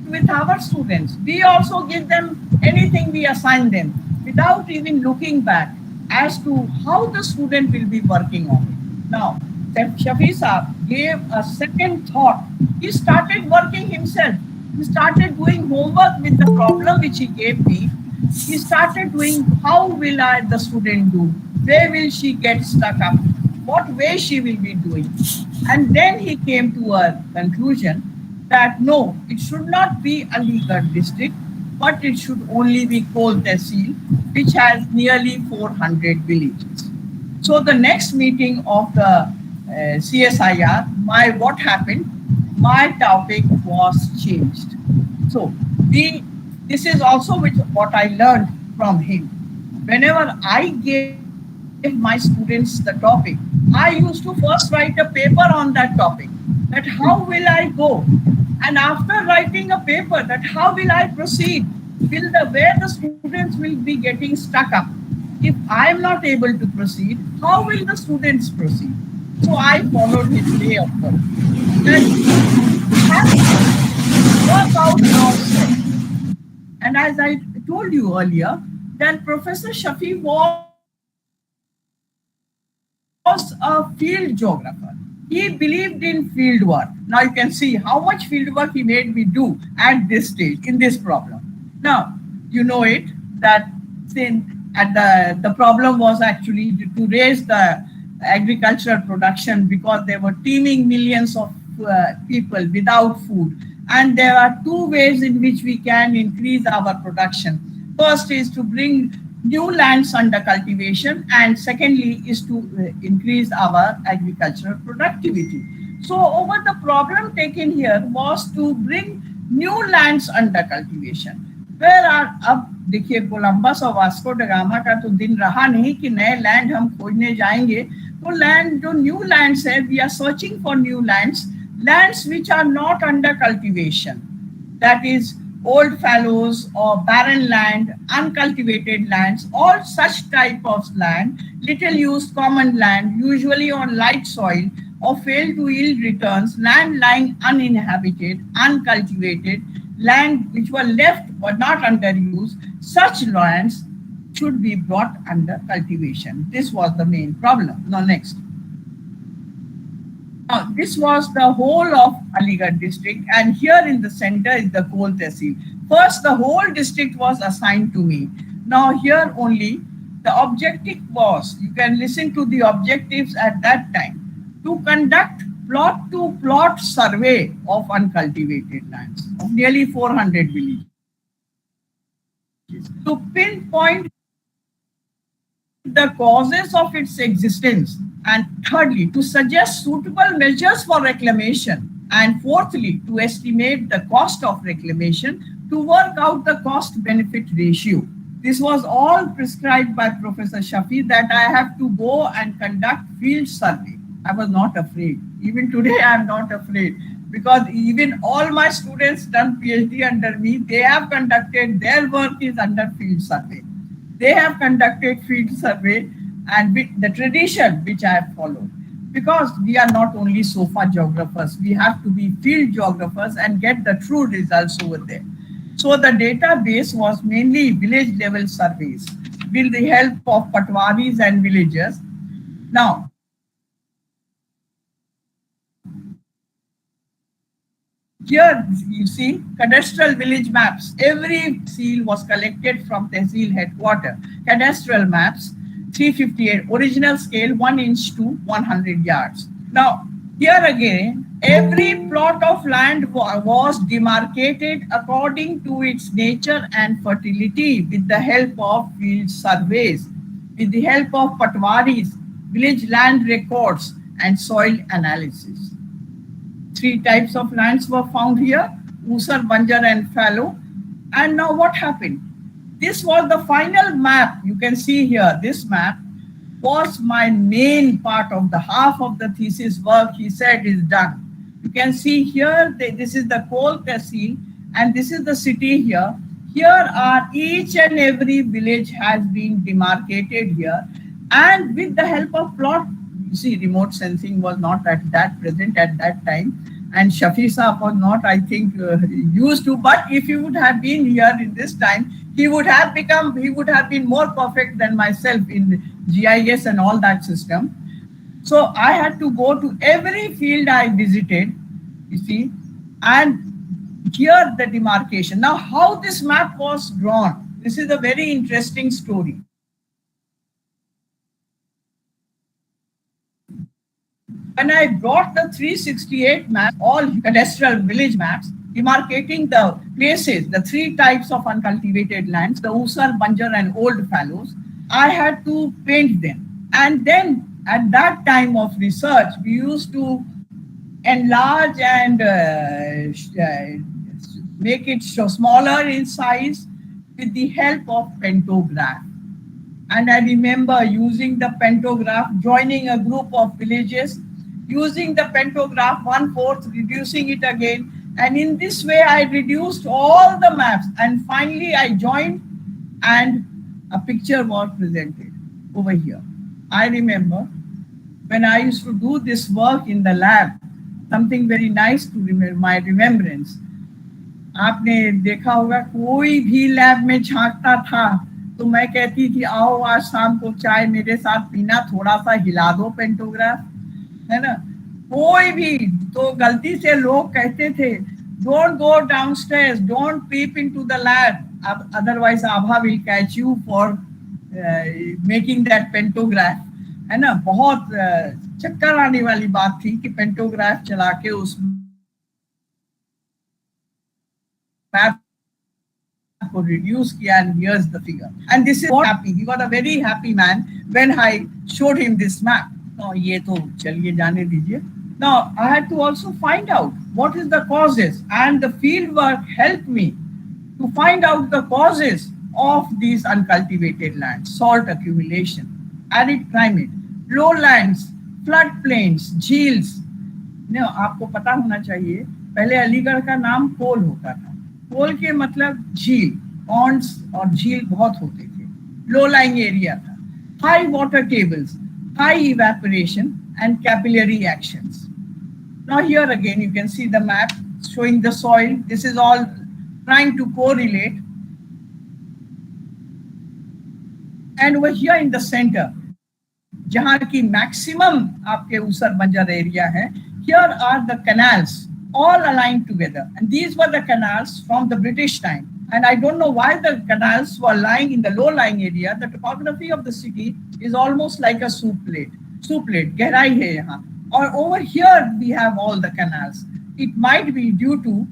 with our students, we also give them anything we assign them without even looking back as to how the student will be working on it. Now, Shafi Saab gave a second thought. He started working himself. He started doing homework with the problem which he gave me. He started doing how will the student do? Where will she get stuck up? What way she will be doing? And then he came to a conclusion that no, it should not be Aligarh district, but it should only be Kol Tehsil, which has nearly 400 villages. So the next meeting of the CSIR, what happened? My topic was changed. So this is also what I learned from him. Whenever I gave my students the topic, I used to first write a paper on that topic, that how will I go? And after writing a paper, that how will I proceed? Where the students will be getting stuck up. If I am not able to proceed, how will the students proceed? So I followed his way of work. And work out ourselves. And as I told you earlier, that Professor Shafi was a field geographer. He believed in field work. Now you can see how much field work he made me do at this stage in this problem. Now, you know it, that the problem was actually to raise the agricultural production because there were teeming millions of people without food. And there are two ways in which we can increase our production. First is to bring new lands under cultivation, and secondly is to increase our agricultural productivity. So over the problem taken here was to bring new lands under cultivation. अब देखिए Columbus और Vasco da Gama का तो दिन रहा नहीं कि नए लैंड हम खोजने जाएंगे, तो लैंड जो न्यू लैंड्स है, we are searching for new lands which are not under cultivation, that is old fallows or barren land, uncultivated lands, all such type of land, little used common land, usually on light soil, or fail to yield returns, land lying uninhabited, uncultivated, land which were left but not under use, such lands should be brought under cultivation. This was the main problem. Now next. Now, this was the whole of Aligarh district, and here in the center is the Kol Tehsil. First, the whole district was assigned to me. Now here only the objective was, you can listen to the objectives at that time, to conduct plot-to-plot survey of uncultivated lands of nearly 400 villages, to pinpoint the causes of its existence, and thirdly, to suggest suitable measures for reclamation, and fourthly, to estimate the cost of reclamation, to work out the cost-benefit ratio. This was all prescribed by Professor Shafi, that I have to go and conduct field survey. I was not afraid. Even today, I am not afraid, because even all my students done PhD under me, they have conducted, their work is under field survey. They have conducted field survey, and with the tradition which I have followed. Because we are not only sofa geographers, we have to be field geographers and get the true results over there. So the database was mainly village level surveys with the help of patwaris and villagers. Now, here you see cadastral village maps. Every seal was collected from Tehsil headquarters. Cadastral maps, 358, original scale 1 inch to 100 yards. Now, here again, every plot of land was demarcated according to its nature and fertility with the help of field surveys, with the help of patwaris, village land records, and soil analysis. 3 types of lands were found here, Usar, Banjar, and fallow. And now what happened? This was the final map. You can see here, this map was my main part of the half of the thesis work he said is done. You can see here, this is the Kol Tehsil, and this is the city here. Here are each and every village has been demarcated here. And with the help of plot, you see remote sensing was not that present at that time. and Shafi Saab was not, I think, used to. But if he would have been here in this time, he would have been more perfect than myself in GIS and all that system. So I had to go to every field I visited, you see, and here the demarcation. Now, how this map was drawn, this is a very interesting story. When I brought the 368 maps, all cadastral village maps, demarcating the places, the three types of uncultivated lands, the Usar, Banjar and Old Fallows, I had to paint them. And then at that time of research, we used to enlarge and make it smaller in size with the help of pantograph. And I remember using the pantograph, joining a group of villages, using the pantograph 1/4, reducing it again. And in this way, I reduced all the maps. And finally, I joined and a picture was presented over here. I remember when I used to do this work in the lab, something very nice to remember, my remembrance. आपने देखा होगा कोई भी lab में झांकता था तो मैं कहती थी आओ आज शाम को चाय मेरे साथ पीना, थोड़ा सा हिला दो पेंटोग्राफ, है ना. कोई भी तो गलती से लोग कहते थे don't go downstairs, don't peep into the lab, otherwise Abha will catch you for making that pantograph, है ना. बहुत चक्कर आने वाली बात थी कि पेंटोग्राफ चला के उस मैप को reduce किया, and here's the figure. And this is what happy. He was a very happy man when I showed him this map. No, ये तो चलिए जाने दीजिए. Now I had to also find out what is the causes, and the field work helped me to find out the causes of these uncultivated lands: salt accumulation, arid climate, lowlands, floodplains, झील्स. No, आपको पता होना चाहिए पहले अलीगढ़ का नाम पोल होता था. पोल के मतलब झील, पॉन्ड्स और झील बहुत होते थे. लो लाइंग एरिया था. High water tables, high evaporation and capillary actions. Now here again you can see the map showing the soil. This is all trying to correlate. And over here in the center, जहाँ की maximum आपके ऊसर बंजर area है, here are the canals all aligned together. And these were the canals from the British time. And I don't know why the canals were lying in the low-lying area. The topography of the city is almost like a soup plate. गहराई है यहाँ. Or over here we have all the canals. It might be due to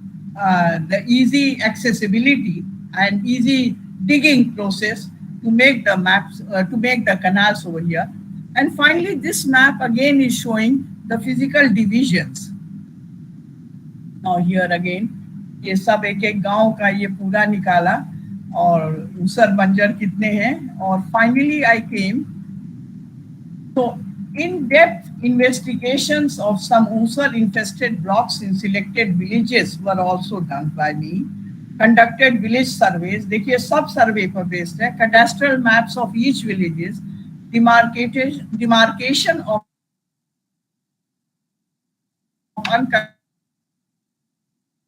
the easy accessibility and easy digging process to make the maps, to make the canals over here. And finally, this map again is showing the physical divisions. Now here again, ये सब एक एक गांव का ये पूरा निकाला और ऊसर बंजर कितने हैं. और finally I came. So in-depth investigations of some Usar-infested blocks in selected villages were also done by me. Conducted village surveys. देखिए सब survey पर based है. Cadastral maps of each villages. Demarcation of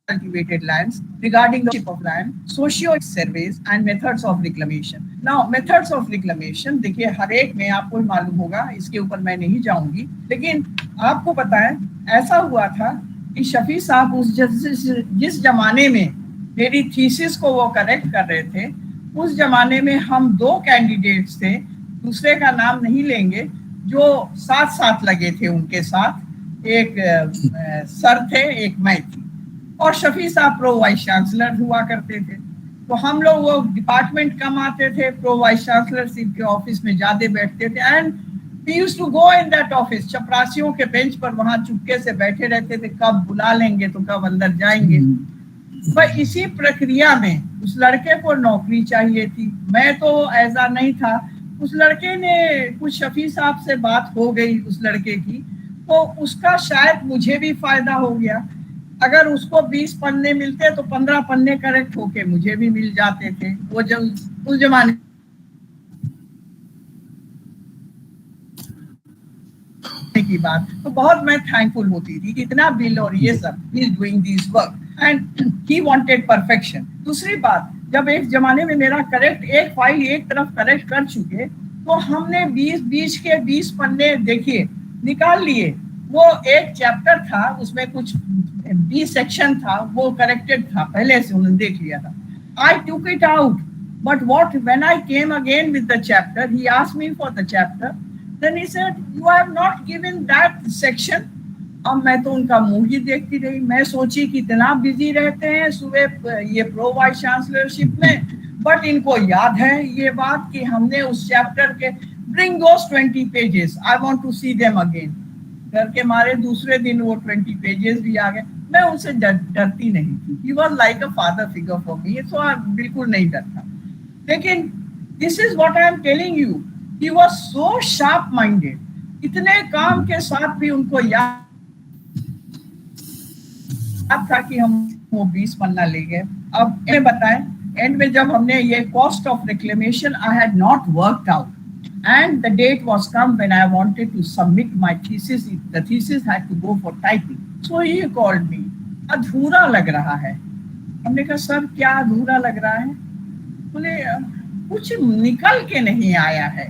uncultivated lands, regarding the ownership of land, socio surveys and methods of reclamation. Now methods of reclamation देखिए हर एक में आपको मालूम होगा, इसके ऊपर मैं नहीं जाऊंगी, लेकिन आपको पता है ऐसा हुआ था कि शफी साहब उस जिस जमाने में मेरी थीसिस को वो करेक्ट कर रहे थे, उस जमाने में हम दो कैंडिडेट्स थे, दूसरे का नाम नहीं लेंगे, जो साथ साथ लगे थे उनके साथ. एक सर थे, एक मैं थी, और शफी साहब प्रो वाइस चांसलर हुआ करते थे. तो हम लोग वो डिपार्टमेंट कम आते थे, प्रो वाइस चांसलरशिप के ऑफिस में ज्यादा बैठते थे. And we used to go in that office. चपरासियों के बेंच पर वहां चुपके से बैठे रहते थे, कब बुला लेंगे तो कब अंदर जाएंगे. पर इसी प्रक्रिया में उस लड़के को नौकरी चाहिए थी, मैं तो ऐसा नहीं था. उस लड़के ने कुछ शफी साहब से बात हो गई उस लड़के की, तो उसका शायद मुझे भी फायदा हो गया. अगर उसको 20 पन्ने मिलते तो 15 पन्ने करेक्ट होके मुझे भी मिल जाते थे. वो जब उस जमाने की बात, तो बहुत मैं थैंकफुल होती थी कि इतना बिल और ये सब, he is doing this work and he wanted perfection. दूसरी बात, जब एक जमाने में मेरा करेक्ट एक फाइल एक तरफ करेक्ट कर चुके, तो हमने 20 पन्ने देखिए निकाल लिए। वो एक चैप्टर था, उसमें कुछ 20 सेक्शन था, वो करेक्टेड था, पहले से उन्होंने देख लिया था। I took it out, but when I came again with the chapter, he asked me for the chapter. Then he said, you have not given that section. अब मैं तो उनका मुंह ही देखती रही। मैं सोची कि इतना बिजी रहते हैं सुबह ये प्रो वाइस चांसलरशिप में, बट इनको याद है ये बात कि हमने उस चैप्टर के bring those 20 pages. I want to see them again. डर के मारे दूसरे दिन वो 20 पेजेस भी आ गए। मैं उनसे डरती नहीं थी। He was like a father figure for me, so I बिल्कुल नहीं डरता। लेकिन this is what I am telling you, he was so sharp minded, इतने काम के साथ भी उनको याद था कि हम वो 20 पन्ना ले गए। अब ये बताएं, एंड में जब हमने ये cost of reclamation I had not worked out and the date was come when I wanted to submit my thesis. The thesis had to go for typing, so he called me. अधूरा लग रहा है। हमने कहा sir क्या अधूरा लग रहा है? बोले कुछ निकल के नहीं आया है।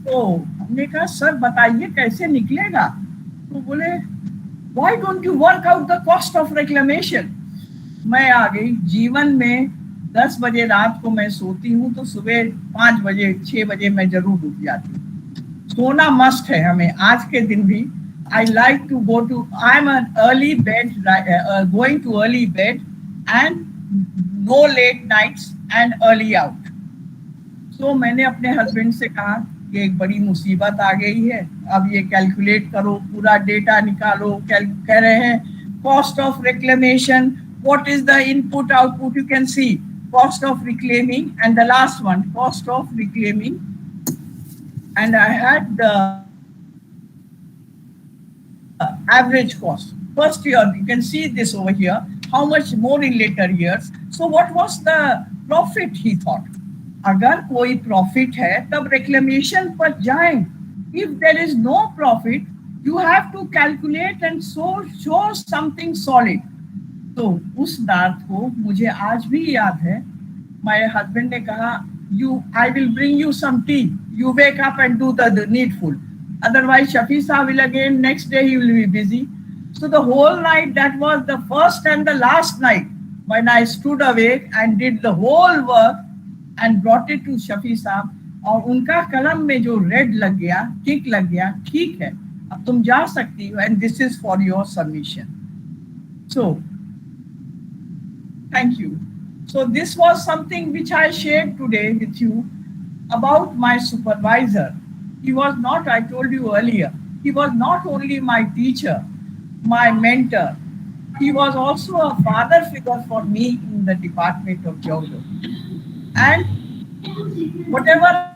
तो हमने कहा सर बताइए कैसे निकलेगा? तो बोले why don't you work out the cost of reclamation? मैं आ गई। जीवन में 10 बजे रात को मैं सोती हूँ तो सुबह 5 बजे 6 बजे मैं जरूर उठ जाती हूँ। सोना मस्ट है हमें आज के दिन भी। I like to go to, I'm an early bed, going to early bed and no late nights and early out. So मैंने अपने हस्बैंड से कहा कि एक बड़ी मुसीबत आ गई है, अब ये कैलकुलेट करो, पूरा डेटा निकालो। कह रहे हैं cost of reclamation, what is the input output, you can see cost of reclaiming, and the last one cost of reclaiming, and I had the average cost first year. You can see this over here, how much more in later years. So what was the profit, he thought. अगर कोई profit है तब reclamation पर जाएं। If there is no profit, you have to calculate and show something solid. तो उस रात को मुझे आज भी याद है, मेरे हस्बैंड ने कहा I will bring you some tea, you wake up and do the needful, otherwise Shafi sir will again, next day he will be busy. So the whole night, that was the first and the last night when I stood awake and did the whole work and brought it to Shafi साहब, और उनका कलम में जो red लग गया, टिक लग गया, ठीक है अब तुम जा सकती हो, and this is for your submission. So thank you. So this was something which I shared today with you about my supervisor. He was not, I told you earlier, he was not only my teacher, my mentor, he was also a father figure for me in the Department of Geography. And whatever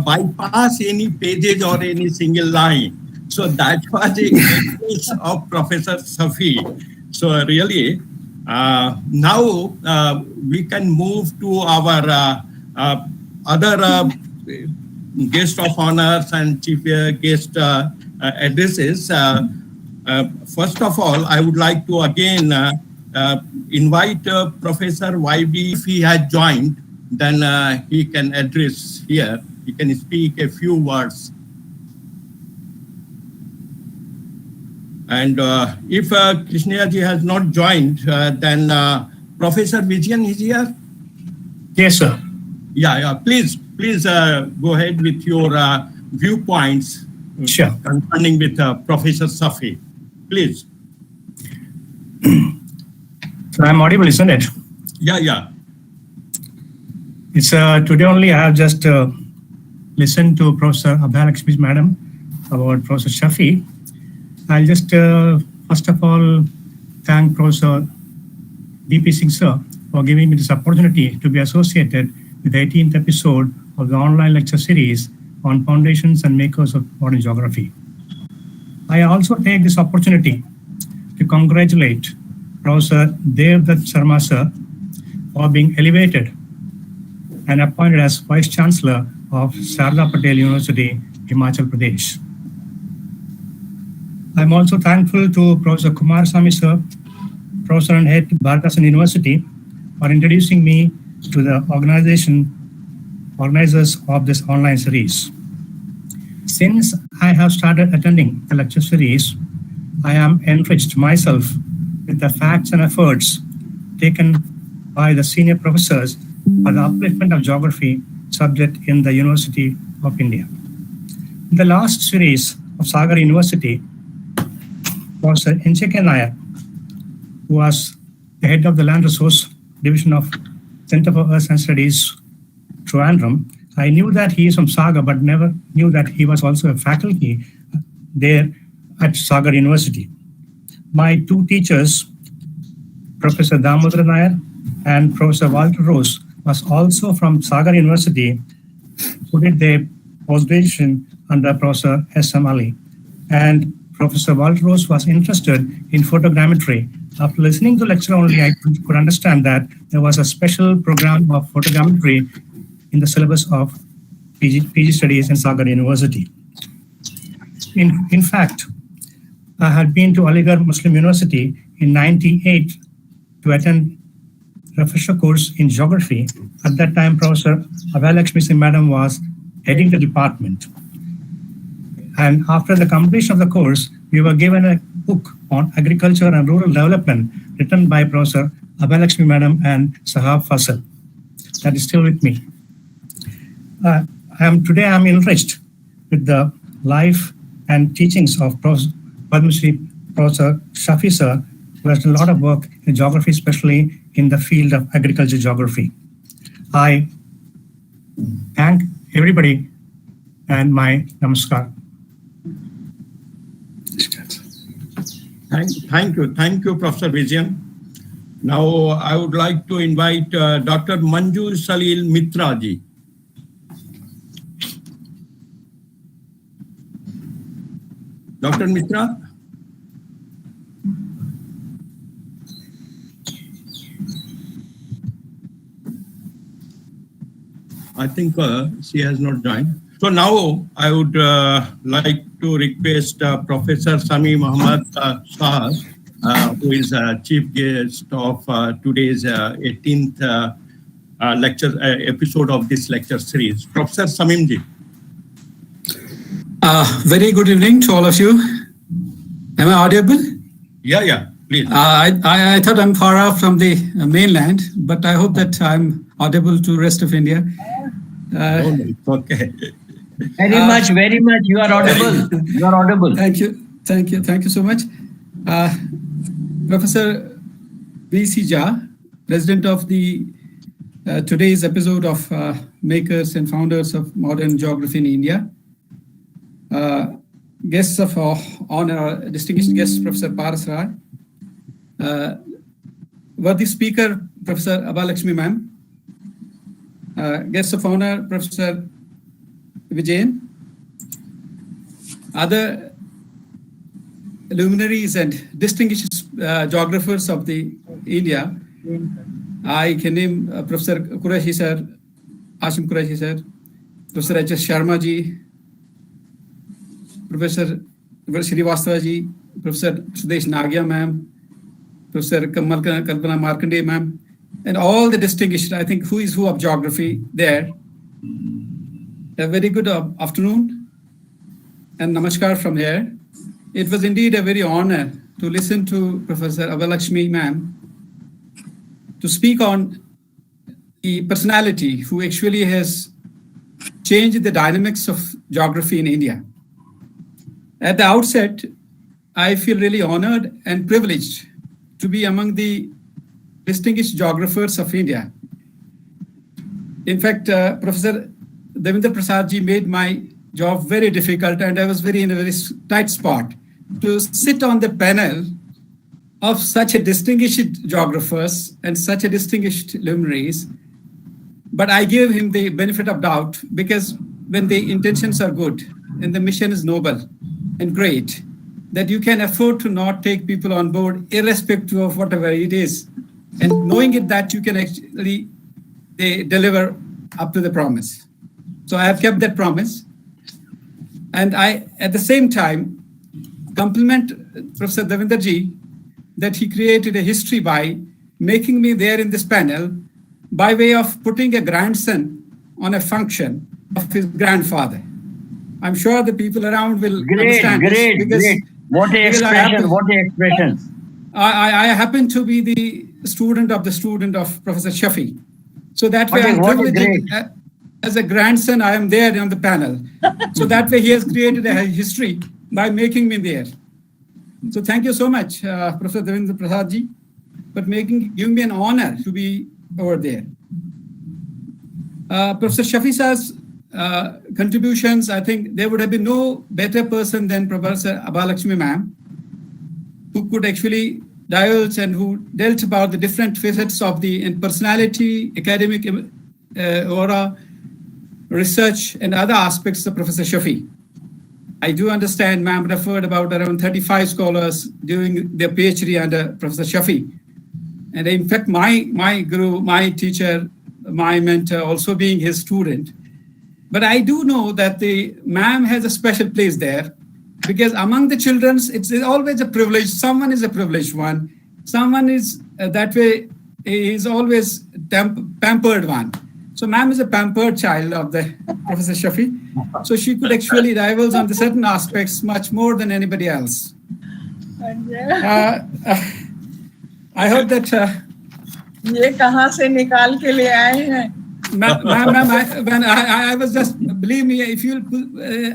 bypass any pages or any single line. So that was a greatness of Professor Shafi. So really, now we can move to our other guest of honors and chief guest addresses. First of all, I would like to again invite Professor YB. If he has joined, then he can address here. He can speak a few words. And if Krishna ji has not joined, then Professor Vijayan is here. Yes, sir. Yeah. Please go ahead with your viewpoints Sure. concerning with Professor Shafi. Please. So I'm audible, isn't it? Yeah. It's today only I have just listened to Professor Abhalakshmi Madam about Professor Shafi. I'll just first of all thank Professor B.P. Singh sir for giving me this opportunity to be associated with the 18th episode of the online lecture series on foundations and makers of modern geography. I also take this opportunity to congratulate Professor Devdutt Sharma sir for being elevated and appointed as Vice Chancellor of Sardar Patel University, Himachal Pradesh. I'm also thankful to Professor Kumarasamy sir, Professor and Head Bharatasan University, for introducing me to the organizers of this online series. Since I have started attending the lecture series, I am enriched myself with the facts and efforts taken by the senior professors for the upliftment of geography subject in the University of India. In the last series of Sagar University, Professor N.K. Nair, who was the head of the Land Resource Division of Center for Earth Science Studies, Trivandrum, I knew that he is from Sagar, but never knew that he was also a faculty there at Sagar University. My two teachers, Professor Damodar Nair and Professor Walter Rose, was also from Sagar University, who did their post-graduation under Professor S.M. Ali. And Professor Walter Rose was interested in photogrammetry. After listening to lecture only, I could understand that there was a special program of photogrammetry in the syllabus of PG studies in Sagar University. In fact, I had been to Aligarh Muslim University in '98 to attend refresher course in geography. At that time, Professor Abhalakshmi Madam was heading the department. And after the completion of the course, we were given a book on agriculture and rural development written by Professor Abhalakshmi Madam and Sahab Fasal. That is still with me. Today I'm enriched with the life and teachings of Padma Shri Professor Shafi sir, who has done a lot of work in geography, especially in the field of agriculture geography. I thank everybody and my namaskar. Thank you, Professor Vijayan. Now I would like to invite Dr. Manju Salil Mitra ji. Dr. Mitra? I think she has not joined. So now I would like to request Professor Sami Muhammad Shah, who is chief guest of today's 18th lecture episode of this lecture series. Professor Samim ji. Very good evening to all of you. Am I audible? Yeah, please. I thought I'm far off from the mainland, but I hope that I'm audible to rest of India. Okay. Very much. You are audible. You are audible. Thank you so much. Professor V.C. Jha, President of the today's episode of Makers and Founders of Modern Geography in India. Guests of honor, distinguished guests, Professor Paras Rai, worthy speaker, Professor Abhalakshmi ma'am, guests of honor, Professor Vijayan, other luminaries and distinguished geographers of the India. I can name Professor Qureshi sir, Ashim Qureshi sir, Professor H.S. Sharma ji, Professor Shri ji, Professor Sudesh Nagya ma'am, Professor Kalpana Markande ma'am, and all the distinguished, I think, who is who of geography there. A very good afternoon and namaskar from here. It was indeed a very honor to listen to Professor Abhalakshmi ma'am to speak on the personality who actually has changed the dynamics of geography in India. At the outset, I feel really honored and privileged to be among the distinguished geographers of India. In fact, Professor Devendra Prasad ji made my job very difficult, and I was in a very tight spot to sit on the panel of such a distinguished geographers and such a distinguished luminaries. But I give him the benefit of doubt, because when the intentions are good and the mission is noble and great, that you can afford to not take people on board irrespective of whatever it is. And knowing it that you can actually deliver up to the promise. So I have kept that promise. And I, at the same time, compliment Professor Devendra ji that he created a history by making me there in this panel by way of putting a grandson on a function of his grandfather. I'm sure the people around will understand this because, great. What a expression. I happen to be the student of Professor Shafi. So that way I'm privileged as a grandson, I am there on the panel. So that way he has created a history by making me there. So thank you so much, Professor Devendra Prasad ji, for giving me an honor to be over there. Professor Shafi sir's contributions, I think there would have been no better person than Professor Abhalakshmi ma'am, who could actually divulge and who dealt about the different facets of the personality, academic aura, research, and other aspects of Professor Shafi. I do understand ma'am referred about around 35 scholars doing their PhD under Professor Shafi. And in fact, my guru, my teacher, my mentor, also being his student. But I do know that the ma'am has a special place there, because among the children, it's always a privilege. Someone is a privileged one. Someone is that way, is always pampered one. So ma'am is a pampered child of the Professor Shafi. So she could actually divulge on the certain aspects much more than anybody else. I heard that. ये कहाँ से निकाल के ले आए हैं? Ma'am, I was just, believe me, if you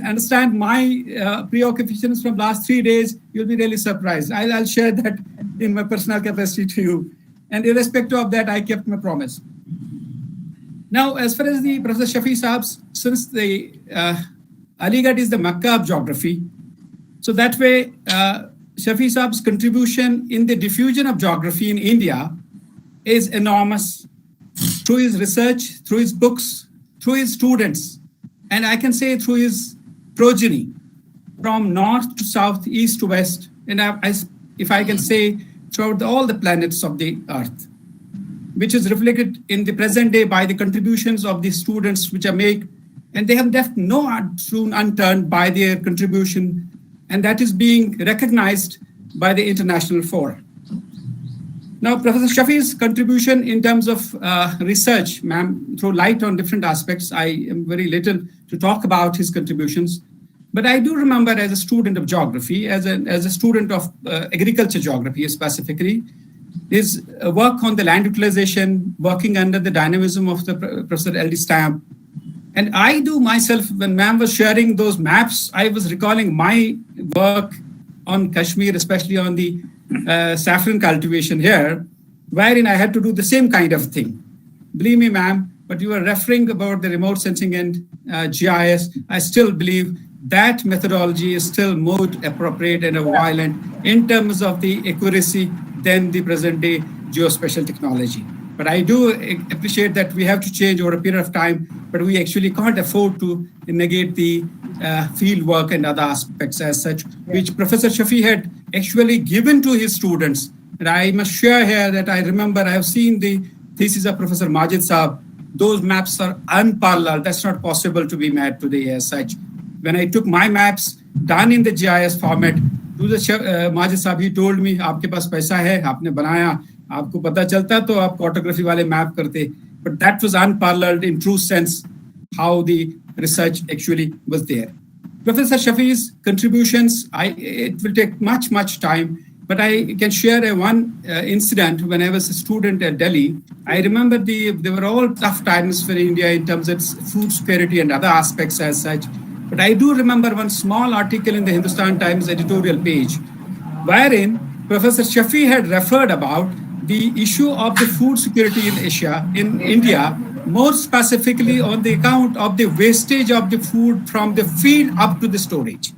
understand my preoccupations from last 3 days, you'll be really surprised. I'll share that in my personal capacity to you. And irrespective of that, I kept my promise. Now, as far as the Professor Shafi Saab's, since the Aligarh is the Makkah of geography, so that way, Shafi Saab's contribution in the diffusion of geography in India is enormous, through his research, through his books, through his students, and I can say through his progeny, from north to south, east to west, and if I can say throughout all the planets of the earth, which is reflected in the present day by the contributions of the students which are made, and they have left no stone unturned by their contribution, and that is being recognized by the international fora. Now, Professor Shafi's contribution in terms of research, ma'am, throw light on different aspects. I am very little to talk about his contributions, but I do remember as a student of geography, as a student of agriculture geography specifically, his work on the land utilization, working under the dynamism of the Professor L.D. Stamp. And I do myself, when ma'am was sharing those maps, I was recalling my work on Kashmir, especially on the saffron cultivation here, wherein I had to do the same kind of thing. Believe me, ma'am, but you were referring about the remote sensing and GIS. I still believe that methodology is still more appropriate and violent in terms of the accuracy than the present day geospatial technology. But I do appreciate that we have to change over a period of time, but we actually can't afford to negate the field work and other aspects as such, which Professor Shafi had actually given to his students. And I must share here that I remember I have seen the thesis of Professor Majid Saab. Those maps are unparalleled. That's not possible to be made today as such. When I took my maps done in the GIS format to the Majid Saab, he told me, "Aapke paas paisa hai, aapne banaya, aapko pata chalta to aap cartography wale map karte." But that was unparalleled in true sense how the research actually was there. Professor Shafi's contributions, it will take much time, but I can share one incident when I was a student at Delhi. I remember they were all tough times for India in terms of its food security and other aspects as such. But I do remember one small article in the Hindustan Times editorial page, wherein Professor Shafi had referred about the issue of the food security in Asia, in India, more specifically on the account of the wastage of the food from the field up to the storage.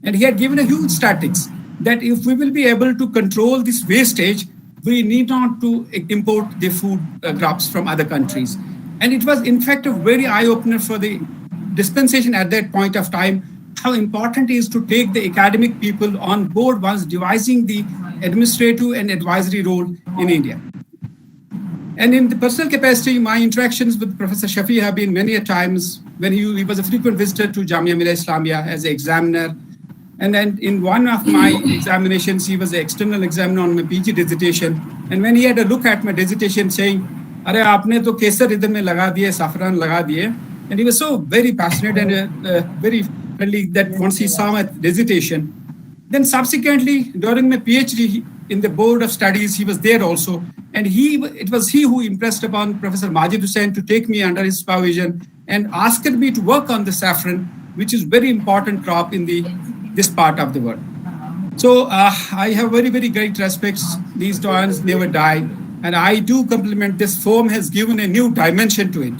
And he had given a huge statistics that if we will be able to control this wastage, we need not to import the food crops from other countries. And it was, in fact, a very eye-opener for the dispensation at that point of time, how important it is to take the academic people on board once devising the administrative and advisory role in India. And in the personal capacity, my interactions with Professor Shafi have been many a times when he was a frequent visitor to Jamia Millia Islamia as an examiner. And then in one of my examinations, he was the external examiner on my PG dissertation. And when he had a look at my dissertation saying, "Arey, aapne to kesar idhar mein laga diye, saffron laga diye." And he was so very passionate and very friendly that once he saw my dissertation. Then subsequently, during my PhD in the Board of Studies, he was there also. And it was he who impressed upon Professor Majid Hussain to take me under his supervision and asked me to work on the saffron, which is very important crop in this part of the world. So I have very, very great respects. These Doyens never die. And I do compliment this forum has given a new dimension to it.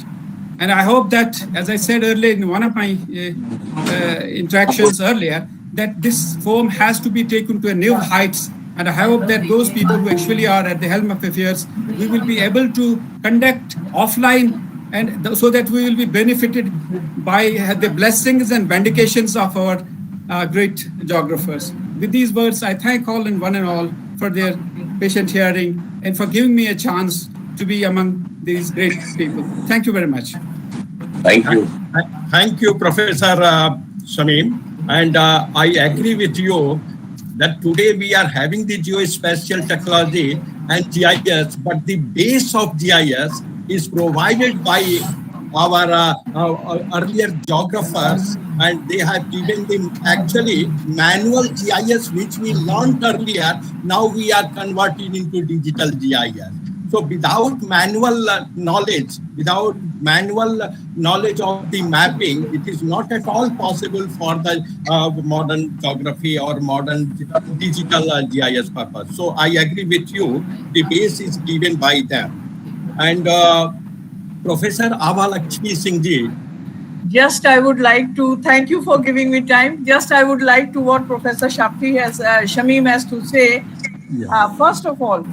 And I hope that, as I said earlier in one of my interactions earlier, that this forum has to be taken to a new heights. And I hope that those people who actually are at the helm of affairs, we will be able to conduct offline and so that we will be benefited by the blessings and vindications of our great geographers. With these words, I thank all and one and all for their patient hearing and for giving me a chance to be among these great people. Thank you very much. Thank you. Thank you, Professor Shamim. And I agree with you that today we are having the geospatial technology and GIS, but the base of GIS is provided by our earlier geographers, and they have given them actually manual GIS, which we learned earlier. Now we are converting into digital GIS. So without manual knowledge of the mapping, it is not at all possible for the modern geography or modern digital GIS purpose. So I agree with you, the base is given by them. And Professor Abha Lakshmi Singh ji. Just I would like to thank you for giving me time. Just I would like to what Professor Shamim has to say. Yeah. First of all,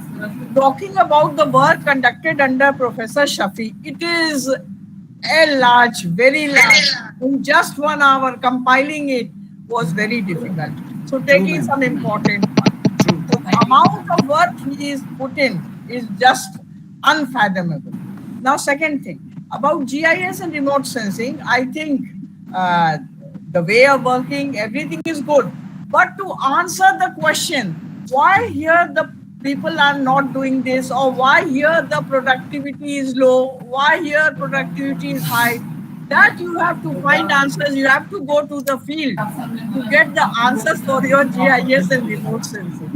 talking about the work conducted under Professor Shafi, it is a large, very large. In just 1 hour, compiling it was very difficult. So taking some important ones. The amount of work he is put in is just unfathomable. Now, second thing, about GIS and remote sensing, I think the way of working, everything is good. But to answer the question, why here the people are not doing this, or why here the productivity is low, why here productivity is high, that you have to find answers. You have to go to the field to get the answers for your GIS and remote sensing.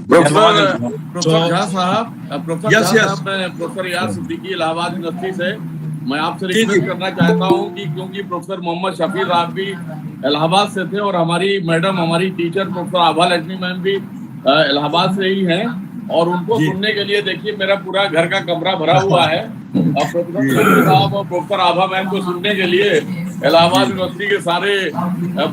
Professor Jha साहब, professor यार Siddiqui Allahabad university से मैं आपसे request करना चाहता हूं कि क्योंकि प्रोफेसर मोहम्मद शफी साहब भी इलाहाबाद से थे और हमारी मैडम, हमारी टीचर प्रोफेसर आभा लक्ष्मी मैम भी इलाहाबाद से ही हैं, और उनको सुनने के लिए देखिए मेरा पूरा घर का कमरा भरा हुआ है। और प्रोफेसर शफी साहब और प्रोफेसर आभा मैम को सुनने के लिए इलाहाबाद यूनिवर्सिटी के सारे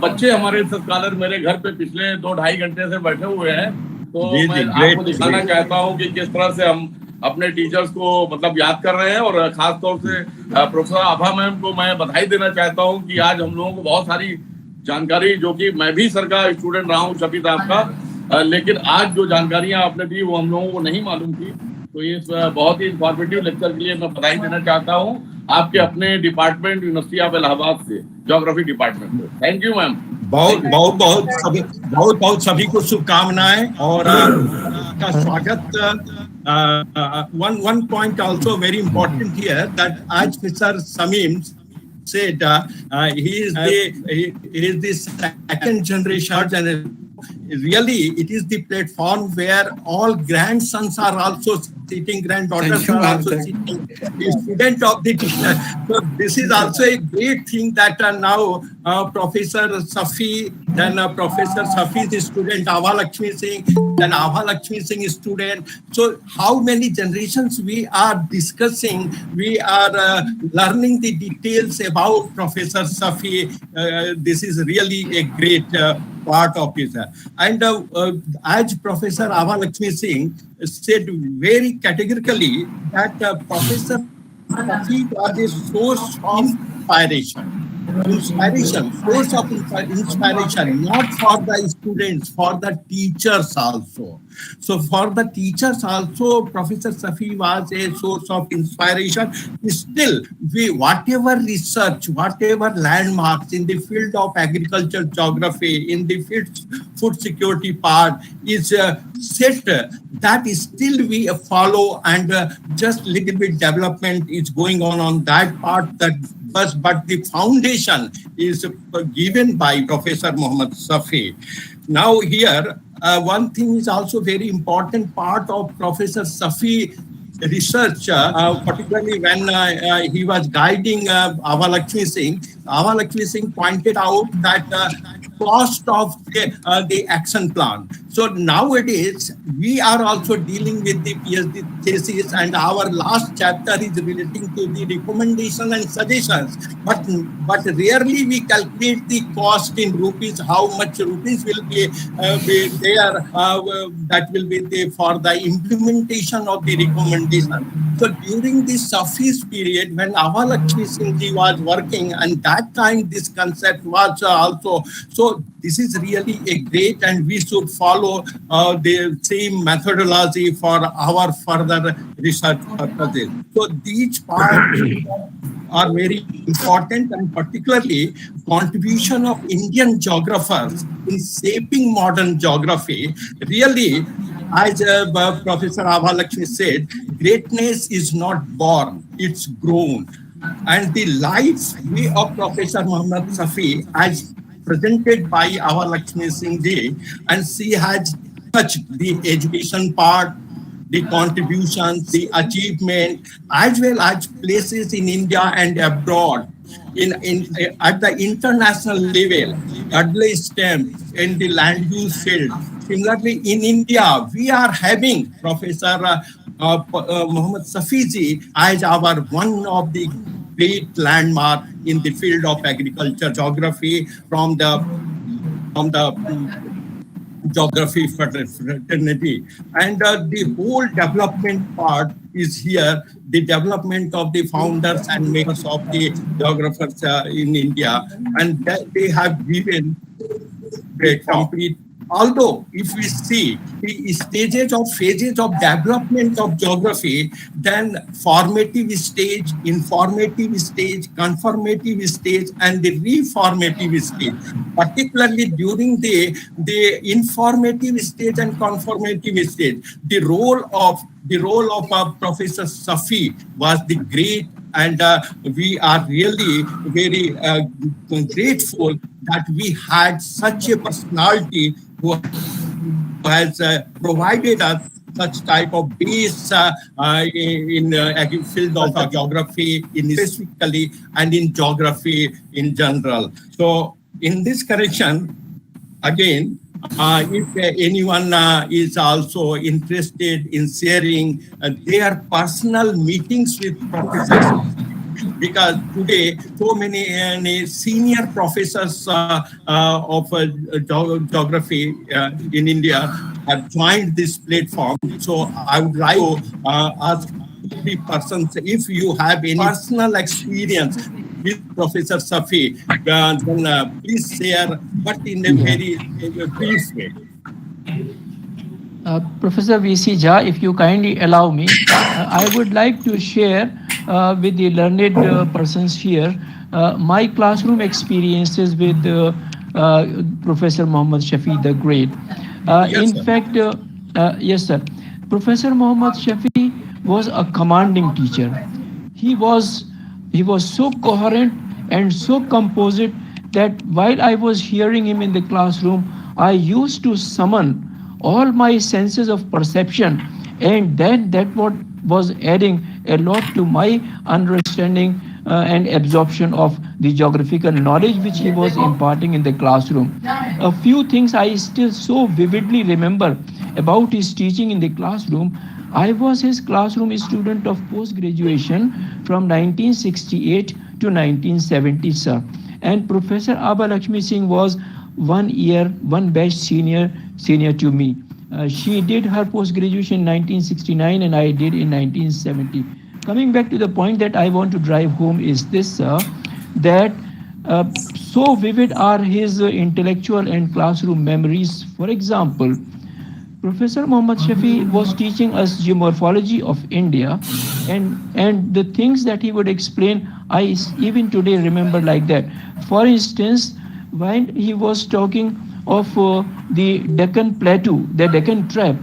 बच्चे, हमारे स्कॉलर मेरे घर पे पिछले 2-2.5 घंटे से बैठे हुए हैं। तो मैं आपको दिखाना चाहता हूँ कि किस तरह से हम अपने टीचर्स को मतलब याद कर रहे हैं, और खास तौर से प्रोफेसर आभा मैम को मैं बधाई देना चाहता हूँ कि आज हम लोगों को बहुत सारी जानकारी, जो कि मैं भी सर का स्टूडेंट रहा हूँ शफी साहब का, लेकिन आज जो जानकारियां आपने दी वो हम लोगों को नहीं मालूम थी। तो इस बहुत ही इंफॉर्मेटिव लेक्चर के लिए मैं बधाई देना चाहता हूँ आपके अपने डिपार्टमेंट यूनिवर्सिटी ऑफ इलाहाबाद से, ज्योग्राफी डिपार्टमेंट से। Thank you ma'am. बहुत सभी को शुभकामनाएं और का स्वागत। One point also very important here, that as Mr. Samim said, he is the second generation, and really it is the platform where all grandsons are also sitting, granddaughters are also sitting, the student of the teacher. So this is also a great thing that now Professor Shafi, then Professor Shafi's student Ava Lakshmi Singh, then Ava Lakshmi Singh student. So how many generations we are discussing, we are learning the details about Professor Shafi. This is really a great part of it. And as Professor Ava Lakshmi Singh said very categorically that Professor Shafi was a source of inspiration. Source of inspiration, not for the students, for the teachers also. So for the teachers also, Professor Shafi was a source of inspiration. Still, whatever research, whatever landmarks in the field of agriculture geography, in the field food security part is set, that is still we follow, and just little bit development is going on that part, that but the foundation is given by Professor Muhammad Shafi. Now here, one thing is also very important part of Professor Shafi research, particularly when he was guiding Ava Lakshmi Singh. Ava Lakshmi Singh pointed out that cost of the action plan. So nowadays, we are also dealing with the PhD thesis, and our last chapter is relating to the recommendation and suggestions. But rarely we calculate the cost in rupees, how much rupees will be there, that will be there for the implementation of the recommendation. So during the Shafi's period, when Ava Lakshmi Singh ji was working, and that time this concept was also, so this is really a great, and we should follow the same methodology for our further research purposes. So these parts are very important, and particularly contribution of Indian geographers in shaping modern geography. Really, as Professor Ava Lakshmi said, greatness is not born, it's grown. And the life way of Professor Muhammad Shafi, as presented by Ava Lakshmi Singh ji, and she has touched the education part, the contributions, the achievement, as well as places in India and abroad, at the international level, early STEM in the land use field. Similarly, in India, we are having Professor Muhammad Shafi ji as our one of the great landmark in the field of agriculture geography from the geography fraternity. And the whole development part is here, the development of the founders and makers of the geographers in India, and they have given a complete. Although, if we see the stages of phases of development of geography, then formative stage, informative stage, conformative stage, and the reformative stage. Particularly during the informative stage and conformative stage, the role of Professor Shafi was the great, and we are really very grateful that we had such a personality who has provided us such type of base in field of geography, in specifically, and in geography in general. So in this correction, again, if anyone is also interested in sharing their personal meetings with professors, because today so many senior professors of geography in India have joined this platform. So I would like to ask the persons, if you have any personal experience with Professor Shafi, then please share, but in a very brief way. Professor V.C. Jha, if you kindly allow me, I would like to share with the learned persons here my classroom experiences with Professor Muhammad Shafi the Great. Yes, sir. Professor Muhammad Shafi was a commanding teacher. He was so coherent and so composite that while I was hearing him in the classroom, I used to summon all my senses of perception And then that what was adding a lot to my understanding and absorption of the geographical knowledge which he was imparting in the classroom. A few things I still so vividly remember about his teaching in the classroom. I was his classroom student of post graduation from 1968 to 1970, sir. And Professor Abha Lakshmi Singh was 1 year, one batch senior to me. She did her post graduation in 1969 and I did in 1970. Coming back to the point that I want to drive home is this, that so vivid are his intellectual and classroom memories. For example, Professor Muhammad Shafi was teaching us geomorphology of India, and the things that he would explain, I even today remember like that. For instance, when he was talking of the Deccan Plateau, the Deccan Trap,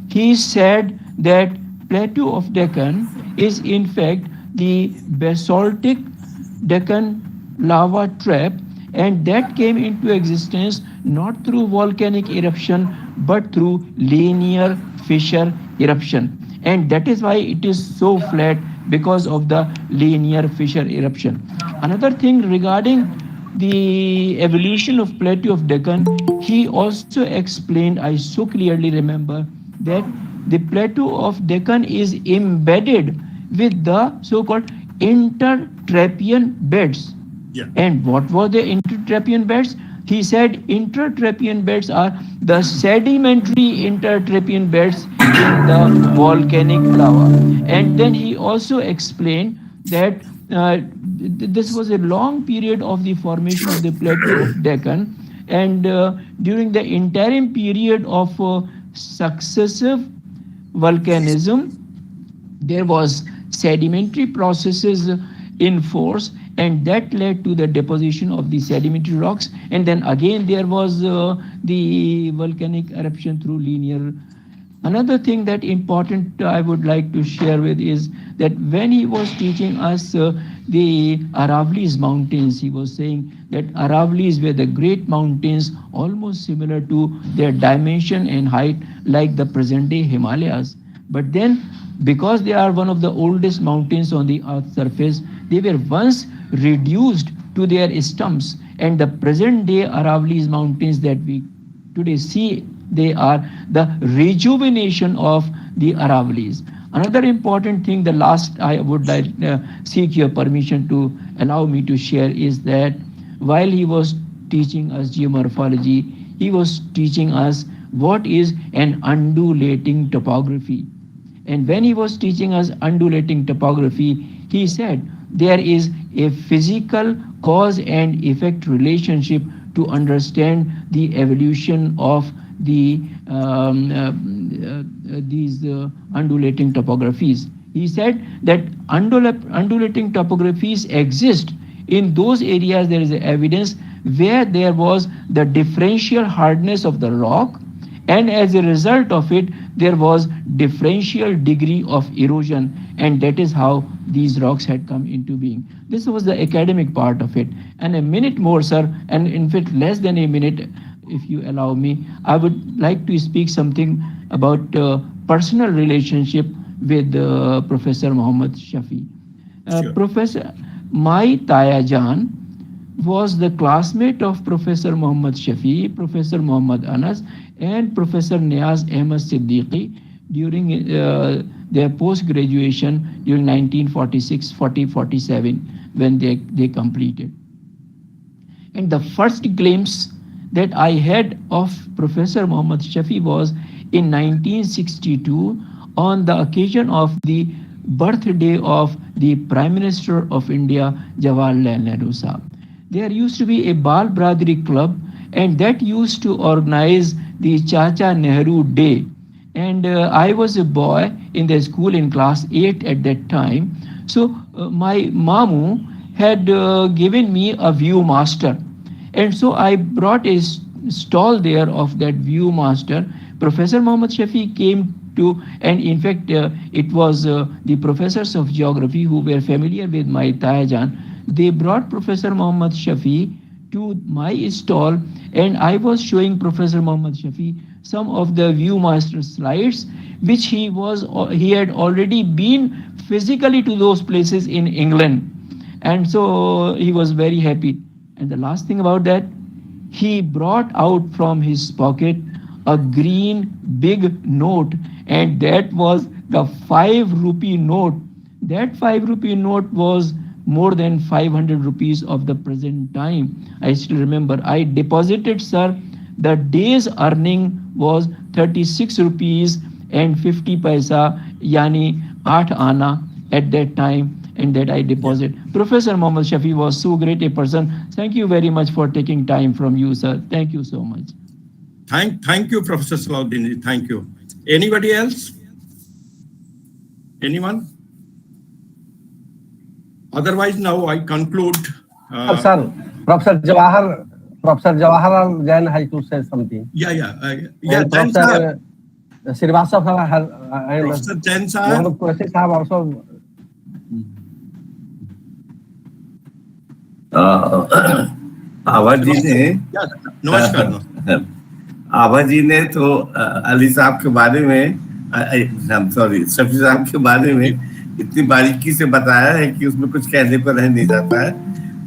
he said that Plateau of Deccan is in fact the basaltic Deccan lava trap, and that came into existence not through volcanic eruption but through linear fissure eruption, and that is why it is so flat, because of the linear fissure eruption. Another thing regarding the evolution of Plateau of Deccan, he also explained, I so clearly remember, that the Plateau of Deccan is embedded with the so-called intertrapian beds. Yeah. And what were the intertrapian beds? He said intertrapian beds are the sedimentary intertrapian beds in the volcanic lava. And then he also explained that this was a long period of the formation of the Plateau of Deccan, and during the interim period of successive volcanism, there was sedimentary processes in force, and that led to the deposition of the sedimentary rocks, and then again there was the volcanic eruption through linear. Another thing that important I would like to share with is that when he was teaching us the Aravallis mountains, he was saying that Aravallis were the great mountains, almost similar to their dimension and height like the present day Himalayas. But then, because they are one of the oldest mountains on the earth's surface, they were once reduced to their stumps, and the present day Aravallis mountains that we today see, they are the rejuvenation of the Aravallis. Another important thing, the last I would like seek your permission to allow me to share, is that while he was teaching us geomorphology, he was teaching us what is an undulating topography. And when he was teaching us undulating topography, he said there is a physical cause and effect relationship to understand the evolution of the these undulating topographies. He said that undulating topographies exist in those areas there is evidence where there was the differential hardness of the rock, and as a result of it there was differential degree of erosion, and that is how these rocks had come into being. This was the academic part of it. And a minute more, sir, and in fact less than a minute, if you allow me, I would like to speak something about personal relationship with Professor Muhammad Shafi. Sure. Professor, my Taya Jan was the classmate of Professor Muhammad Shafi, Professor Muhammad Anas, and Professor Niaz Ahmad Siddiqui during their post-graduation during 1946-47 when they completed. And the first glimpse that I had of Professor Muhammad Shafi was in 1962 on the occasion of the birthday of the Prime Minister of India, Jawaharlal Nehru Sahab. There used to be a Bal Bradri Club, and that used to organize the Chacha Nehru Day. And I was a boy in the school in class 8 at that time. So my mamu had given me a Viewmaster. And so I brought a stall there of that Viewmaster. Professor Muhammad Shafi came to, and in fact, it was the professors of geography who were familiar with my Tayajan. They brought Professor Muhammad Shafi to my stall, and I was showing Professor Muhammad Shafi some of the Viewmaster slides, which he had already been physically to those places in England. And so he was very happy. And the last thing about that, he brought out from his pocket a green big note, and that was the 5 rupee note. That 5 rupee note was more than 500 rupees of the present time. I still remember I deposited, sir, the day's earning was 36 rupees and 50 paisa, yani 8 ana at that time, and that I deposit. Professor Muhammad Shafi was so great a person. Thank you very much for taking time from you, sir. Thank you so much. Thank you, Professor Salahuddin. Thank you. Anybody else? Anyone? Otherwise, now I conclude. Sir, Professor Jawaharlal Jain has to say something. Professor Srivastava has. Professor Jain sir. Mohammed Qureshi sahab also. आभा जी ने नमस्कार। आभा जी ने तो अली साहब के बारे में, शफी साहब के बारे में इतनी बारीकी से बताया है कि उसमें कुछ कहने पर रह नहीं जाता है।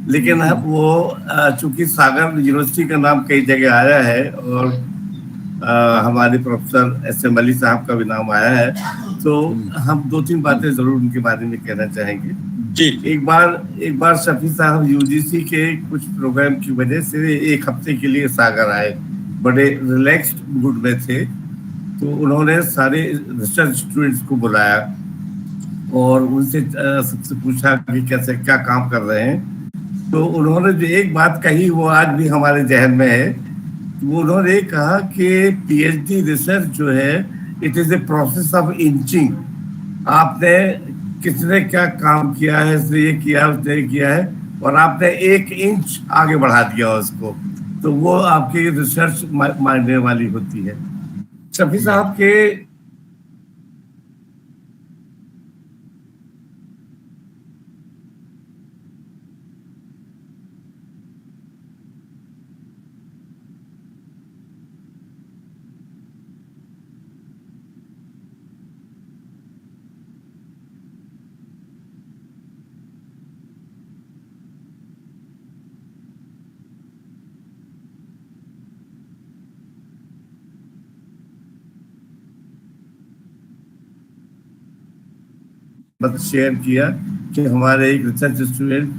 लेकिन अब वो चूंकि सागर यूनिवर्सिटी का नाम कई जगह आया है और हमारे प्रोफेसर एस.एम. अली साहब का भी नाम आया है, तो हम 2-3 बातें जरूर उनके बारे में कहना चाहेंगे। जी, एक बार शफी साहब यूजीसी के कुछ प्रोग्राम की वजह से 1 हफ्ते के लिए सागर आए, बड़े रिलैक्स्ड मूड में थे। तो उन्होंने सारे रिसर्च स्टूडेंट्स को बुलाया और उनसे सबसे पूछा कि कैसे क्या काम कर रहे हैं। तो उन्होंने जो एक बात कही वो आज भी हमारे जहन में है। वो उन्होंने कहा कि पीएचडी रिसर्च जो है, it is a process of inching. आपने किसने क्या काम किया है, इसने ये किया, उसने किया है, और आपने 1 इंच आगे बढ़ा दिया उसको, तो वो आपकी रिसर्च मानने वाली होती है। शफी साहब के शेयर किया कि हमारे एक रिसर्च स्टूडेंट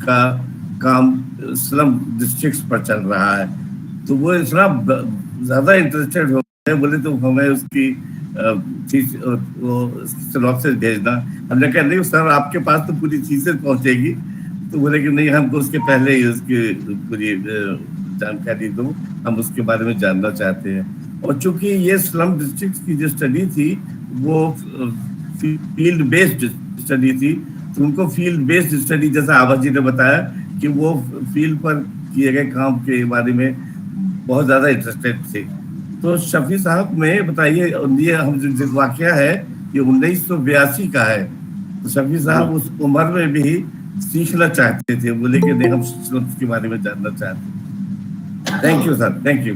का काम स्लम डिस्ट्रिक्ट्स पर चल रहा है। तो वो इतना ज़्यादा इंटरेस्टेड हो गए, बोले तो हमें उसकी सिनॉप्सिस भेजना। हमने कहा नहीं सर, आपके पास तो पूरी चीज़ें पहुँचेगी। तो बोले कि नहीं, हमको उसके पहले ही उसकी पूरी जानकारी दो, हम उसके बारे में जानना चाहते हैं। और चूँकि ये स्लम डिस्ट्रिक्ट्स की जो स्टडी थी वो फील्ड बेस्ड स्टडी थी, तो उनको फील्ड बेस्ड स्टडी, जैसा आभा जी ने बताया कि वो फील्ड पर किए गए काम के बारे में बहुत ज़्यादा इंटरेस्टेड थे। तो शफी साहब में बताइए, ये हम जो वाक़या है ये 1982 का है। तो शफी साहब उस उम्र में भी सीखना चाहते थे, बोले कि नहीं, हम के बारे में जानना चाहते हैं। Thank you sir, thank you.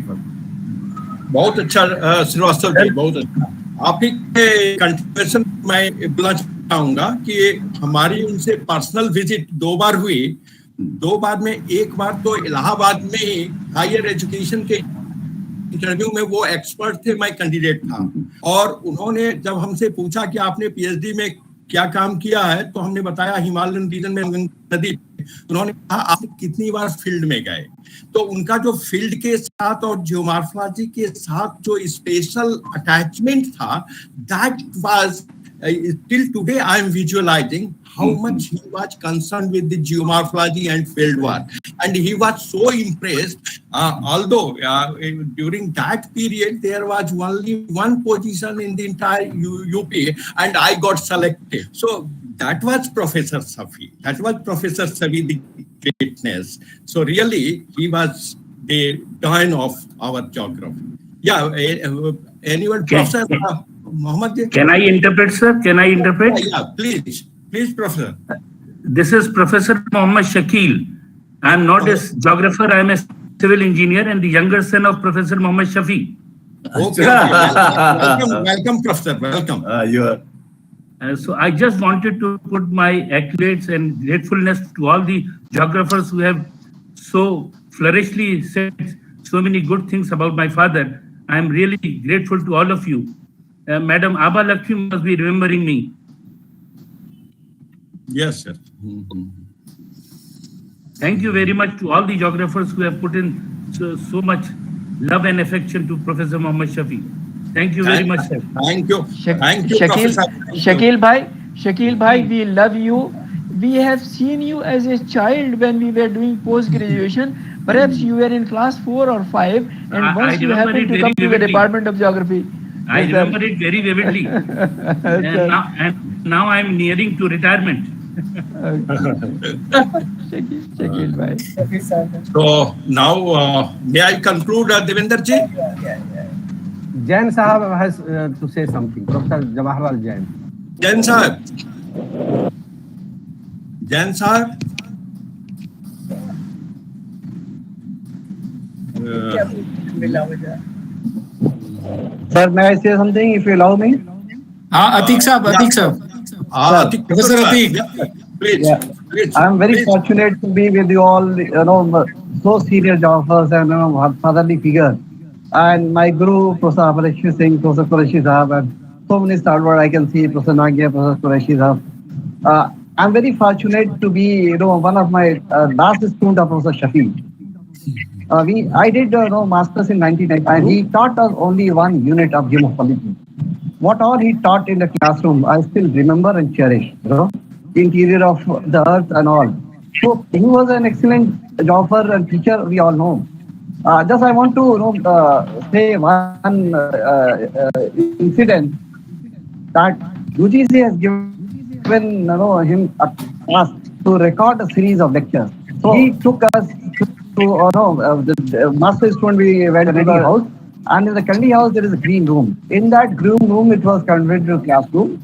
बहुत अच्छा श्रीवास्तव जी, बहुत अच्छा। आप ही के कंट्रीब्यूशन मैं बोलना चाहूंगा कि हमारी उनसे पर्सनल विजिट 2 बार हुई। 2 बार में, एक बार तो इलाहाबाद में ही हायर एजुकेशन के इंटरव्यू में वो एक्सपर्ट थे, मैं कैंडिडेट था। और उन्होंने जब हमसे पूछा कि आपने पीएचडी में क्या काम किया है, तो हमने बताया हिमालयन रीजन में गंगा नदी। उन्होंने कहा आप कितनी बार फील्ड में गए। तो उनका जो फील्ड के साथ और जियोमॉर्फोलॉजी के साथ जो स्पेशल अटैचमेंट था, that was till today I am visualizing how much he was concerned with the geomorphology and field work, and he was so impressed. Although during that period there was only one position in the entire UP, and I got selected. So that was Professor Shafi. That was Professor Shafi, the greatness. So really he was the Doyen of our geography. Yeah, anyone, Professor Mohammed? Can I interpret, sir? Can I interpret? Yeah, please, Professor. This is Professor Mohammed Shakil. I am not a geographer. I am a civil engineer and the younger son of Professor Mohammed Shafi. Okay. Welcome, Professor. Welcome. You are. So I just wanted to put my accolades and gratefulness to all the geographers who have so flourishly said so many good things about my father. I am really grateful to all of you. Madam Abba Lakshmi must be remembering me. Yes, sir. Thank you very much to all the geographers who have put in so much love and affection to Professor Muhammad Shafi. Thank you very much, sir. Thank you. Thank you, Professor. Shakil bhai, we love you. We have seen you as a child when we were doing post-graduation. Perhaps you were in class 4 or 5, and once you happened to come to the Department of Geography. I remember it very vividly. and now I'm nearing to retirement. Shakil bhai. So now, may I conclude, Devender ji? Jain Sahab has to say something. Professor Jawaharlal Jain. Jain Sahab. Jain Sahab. Sir, may I say something if you allow me? Atik Sahab. Professor Atik. Please. Yeah. Please. I am very fortunate to be with you all, so senior geographers and fatherly figure. And my guru, Professor Abhishek Singh, Professor Qureshi Sahab, and so many stalwart I can see, Professor Nagia, Professor Qureshi Sahab. I'm very fortunate to be, one of my last student of Professor Shafi. I did masters in 1990, and he taught us only one unit of geomorphology. What all he taught in the classroom, I still remember and cherish. The interior of the earth and all. So he was an excellent geographer and teacher. We all know. Just I want to say one incident that UGC has given him a task to record a series of lectures. So he took us to the master student. We went to the house, and in the Kandi house there is a green room. In that green room, it was converted to a classroom,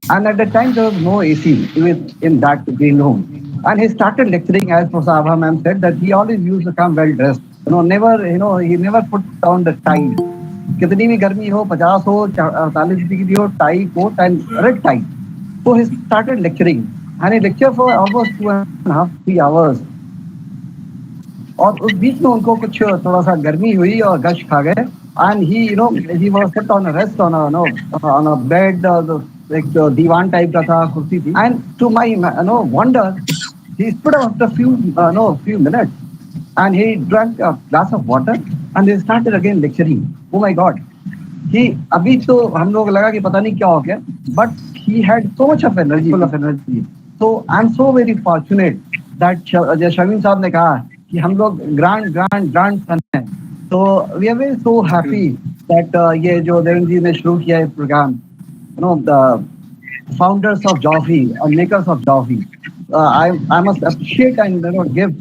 and at the time there was no AC in that green room. And he started lecturing, as Professor Abha ma'am said, that he always used to come well dressed. He never put down the tie. Kitni bhi garmi ho, 50 ho, 48 degree ho, tie, coat and red tie. So he started lecturing, and he lectured for almost 2.5 to 3 hours. और उस बीच में उनको कुछ थोड़ा सा गर्मी हुई और गश खा गए, and he was put on a rest on a bed, एक दीवान टाइप का था, कुर्सी थी, and to my wonder, he stood up after few minutes, and he drank a glass of water, and he started again lecturing. Oh my God! अभी तो हम लोग लगा कि पता नहीं क्या हो गया, but he had so much of energy, full of energy. So I'm so very fortunate that Shamim साहब ने कहा कि हम लोग grand son हैं. So we are very so happy that ये जो देवेंद्र जी ने शुरू किया है programme, the founders of geography and makers of geography. I must appreciate and give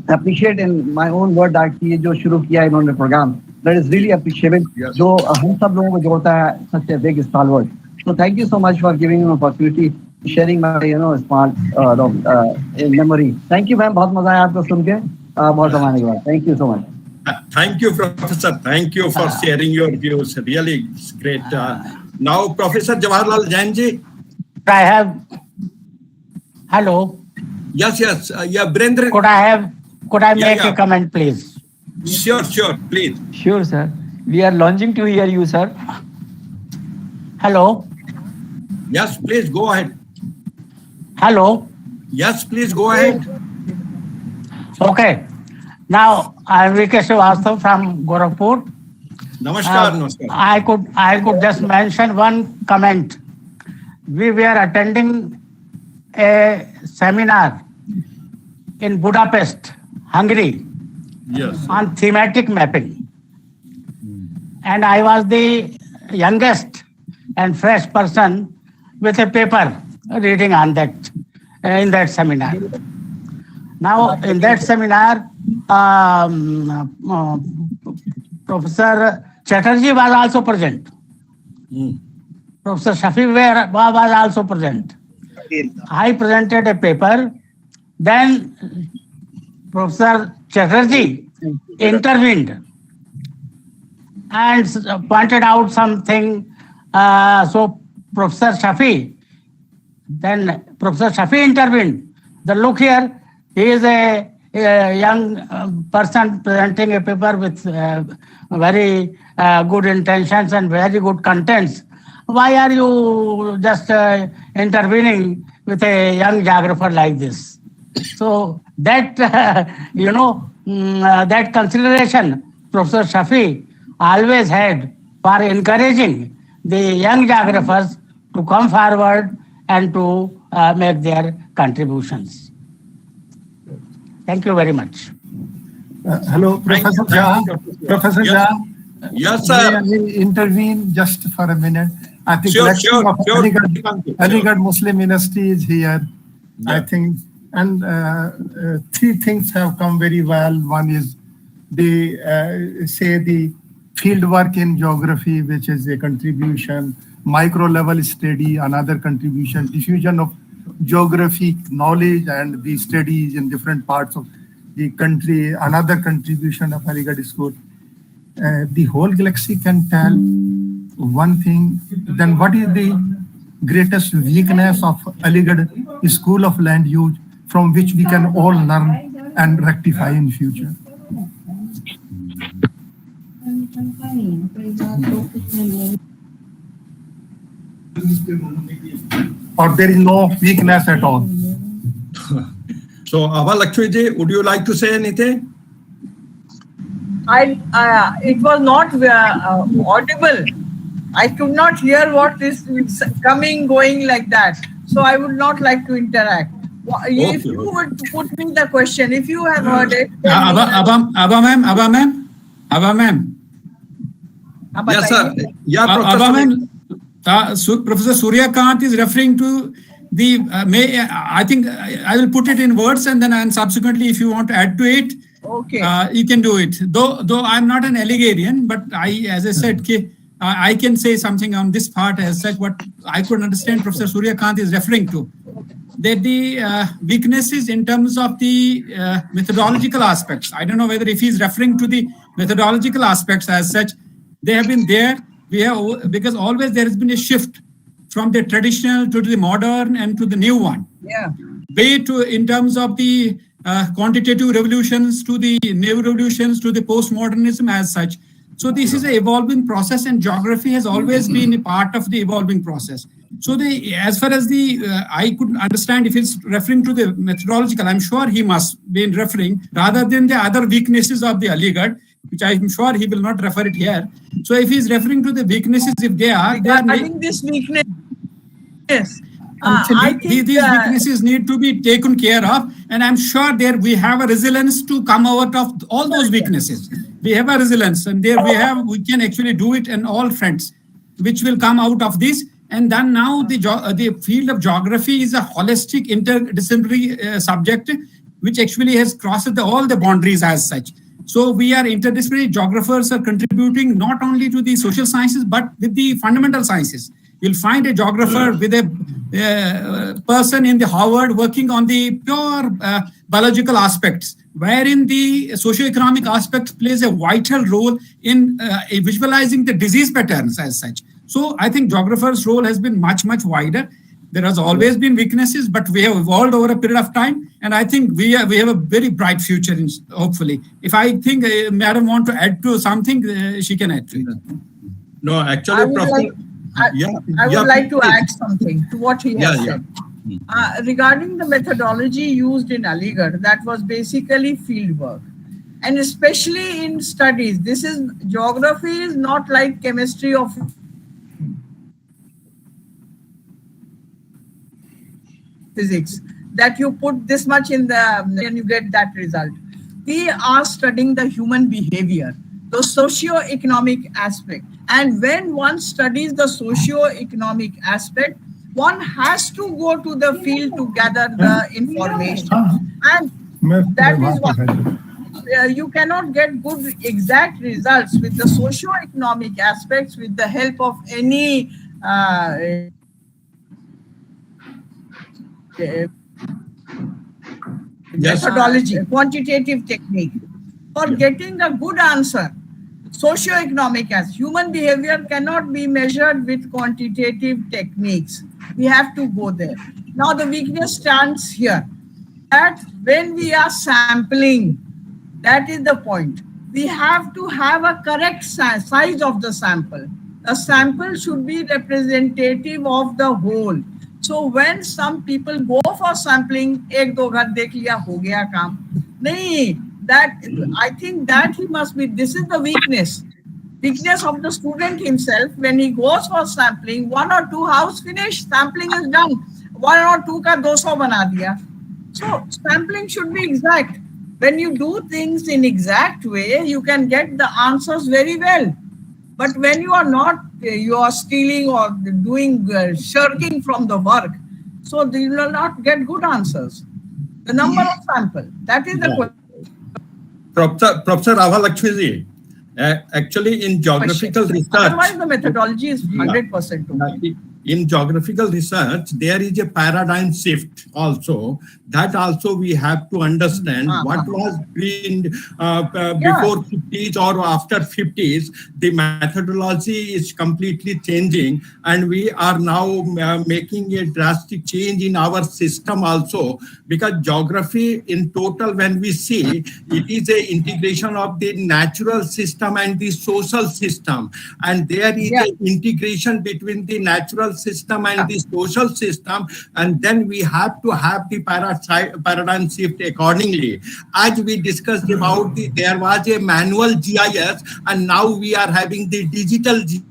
appreciate in my own word that ये जो शुरू किया है इन्होंने programme, that is really appreciable. जो हम सब लोगों को जोड़ता है, such a big stalwart. So thank you so much for giving me an opportunity, sharing my smart memory. Thank you ma'am, बहुत मजा आया आपको सुन के, बहुत कमाने के बाद. Thank you so much. Thank you, Professor. Thank you for sharing your views. Really, it's great. Now, Professor Jawaharlal Jain ji. I have. Hello. Yes. Yeah, Brendra. Could I make a comment, please? Sure, please. Sure, sir. We are longing to hear you, sir. Hello. Yes, please go ahead. Hello. Yes, please go ahead. Okay. Now I am V.K. Srivastava from Gorakhpur. Namaskar. I could just mention one comment. We were attending a seminar in Budapest, Hungary, on thematic mapping, and I was the youngest and fresh person with a paper reading on that in that seminar. Now in that seminar, Professor Chatterjee was also present. Professor Shafi was also present. I presented a paper. Then Professor Chatterjee intervened and pointed out something. So Professor Shafi intervened. The look here, he is a young person presenting a paper with very good intentions and very good contents. Why are you just intervening with a young geographer like this? So that, that consideration Professor Shafi always had for encouraging the young geographers to come forward and to make their contributions. Thank you very much. Hello, Professor Jha. Professor Jha. Yes, sir. May I intervene just for a minute? I think Sure. Aligarh Muslim University is here. Yeah. I think, and three things have come very well. One is the field work in geography, which is a contribution, micro level study, another contribution, diffusion of geographic knowledge and the studies in different parts of the country, another contribution of Aligarh School. The whole galaxy can tell one thing, then what is the greatest weakness of Aligarh School of Land Use from which we can all learn and rectify in future? Or there is no weakness at all? So, Lakshmi, would you like to say anything? It was not audible. I could not hear what is coming, going like that. So I would not like to interact. If you would put me the question, if you have heard it. Abba ma'am. Yes, sir. Yeah, Professor Suryakant is referring to the, I think I will put it in words and then subsequently if you want to add to it, okay, you can do it. Though I'm not an Aligarhian, but as I said, I can say something on this part as such what I could understand Professor Suryakant is referring to. That the weaknesses in terms of the methodological aspects, I don't know whether if he's referring to the methodological aspects as such, they have been there. Because always there has been a shift from the traditional to the modern and to the new one. Yeah. Be it in terms of the quantitative revolutions to the new revolutions to the postmodernism as such. So this is an evolving process and geography has always been a part of the evolving process. So as far as I could understand if it's referring to the methodological, I'm sure he must be referring rather than the other weaknesses of the Aligarh, which I'm sure he will not refer it here. So if he's referring to the weaknesses, if they are, I think this weakness, these weaknesses need to be taken care of, and I'm sure there we have a resilience to come out of all those weaknesses. We have a resilience, and there we can actually do it in all fronts, which will come out of this. And then now the field of geography is a holistic interdisciplinary subject, which actually has crossed all the boundaries as such. So we are interdisciplinary geographers are contributing not only to the social sciences, but with the fundamental sciences. You'll find a geographer with a person in the Harvard working on the pure biological aspects, wherein the socioeconomic aspect plays a vital role in visualizing the disease patterns as such. So I think geographers' role has been much, much wider. There has always been weaknesses, but we have evolved over a period of time. And I think we have a very bright future, hopefully. If I think Madam want to add to something, she can add to it. No, actually, I would like to add something to what he has said. Regarding the methodology used in Aligarh, that was basically field work. And especially in studies, geography is not like chemistry of physics, that you put this much in and you get that result. We are studying the human behavior, the socio-economic aspect. And when one studies the socio-economic aspect, one has to go to the field to gather the information. And that is what you cannot get good exact results with the socio-economic aspects with the help of any methodology, quantitative technique. For getting a good answer, Socioeconomic as human behavior cannot be measured with quantitative techniques. We have to go there. Now the weakness stands here, that when we are sampling, that is the point. We have to have a correct size of the sample. The sample should be representative of the whole. So when some people go for sampling, ek do ghar dekh liya, ho gaya kaam. Nahi, that I think that he must be, this is the weakness of the student himself. When he goes for sampling, 1 or 2 house finished, sampling is done. 1 or 2 ka 200 bana diya. So sampling should be exact. When you do things in exact way, you can get the answers very well. But when you are not, you are stealing or doing shirking from the work, so you will not get good answers. The number of sample, that is the question. Professor Lakshmi, actually in geographical research, otherwise the methodology is 100%. In geographical research, there is a paradigm shift also. That also we have to understand what was before 50s or after 50s. The methodology is completely changing, and we are now making a drastic change in our system also, because geography in total, when we see, it is a integration of the natural system and the social system, and there is an integration between the natural system and the social system, and then we have to have the paradigm shift accordingly. As we discussed about there was a manual GIS, and now we are having the digital GIS.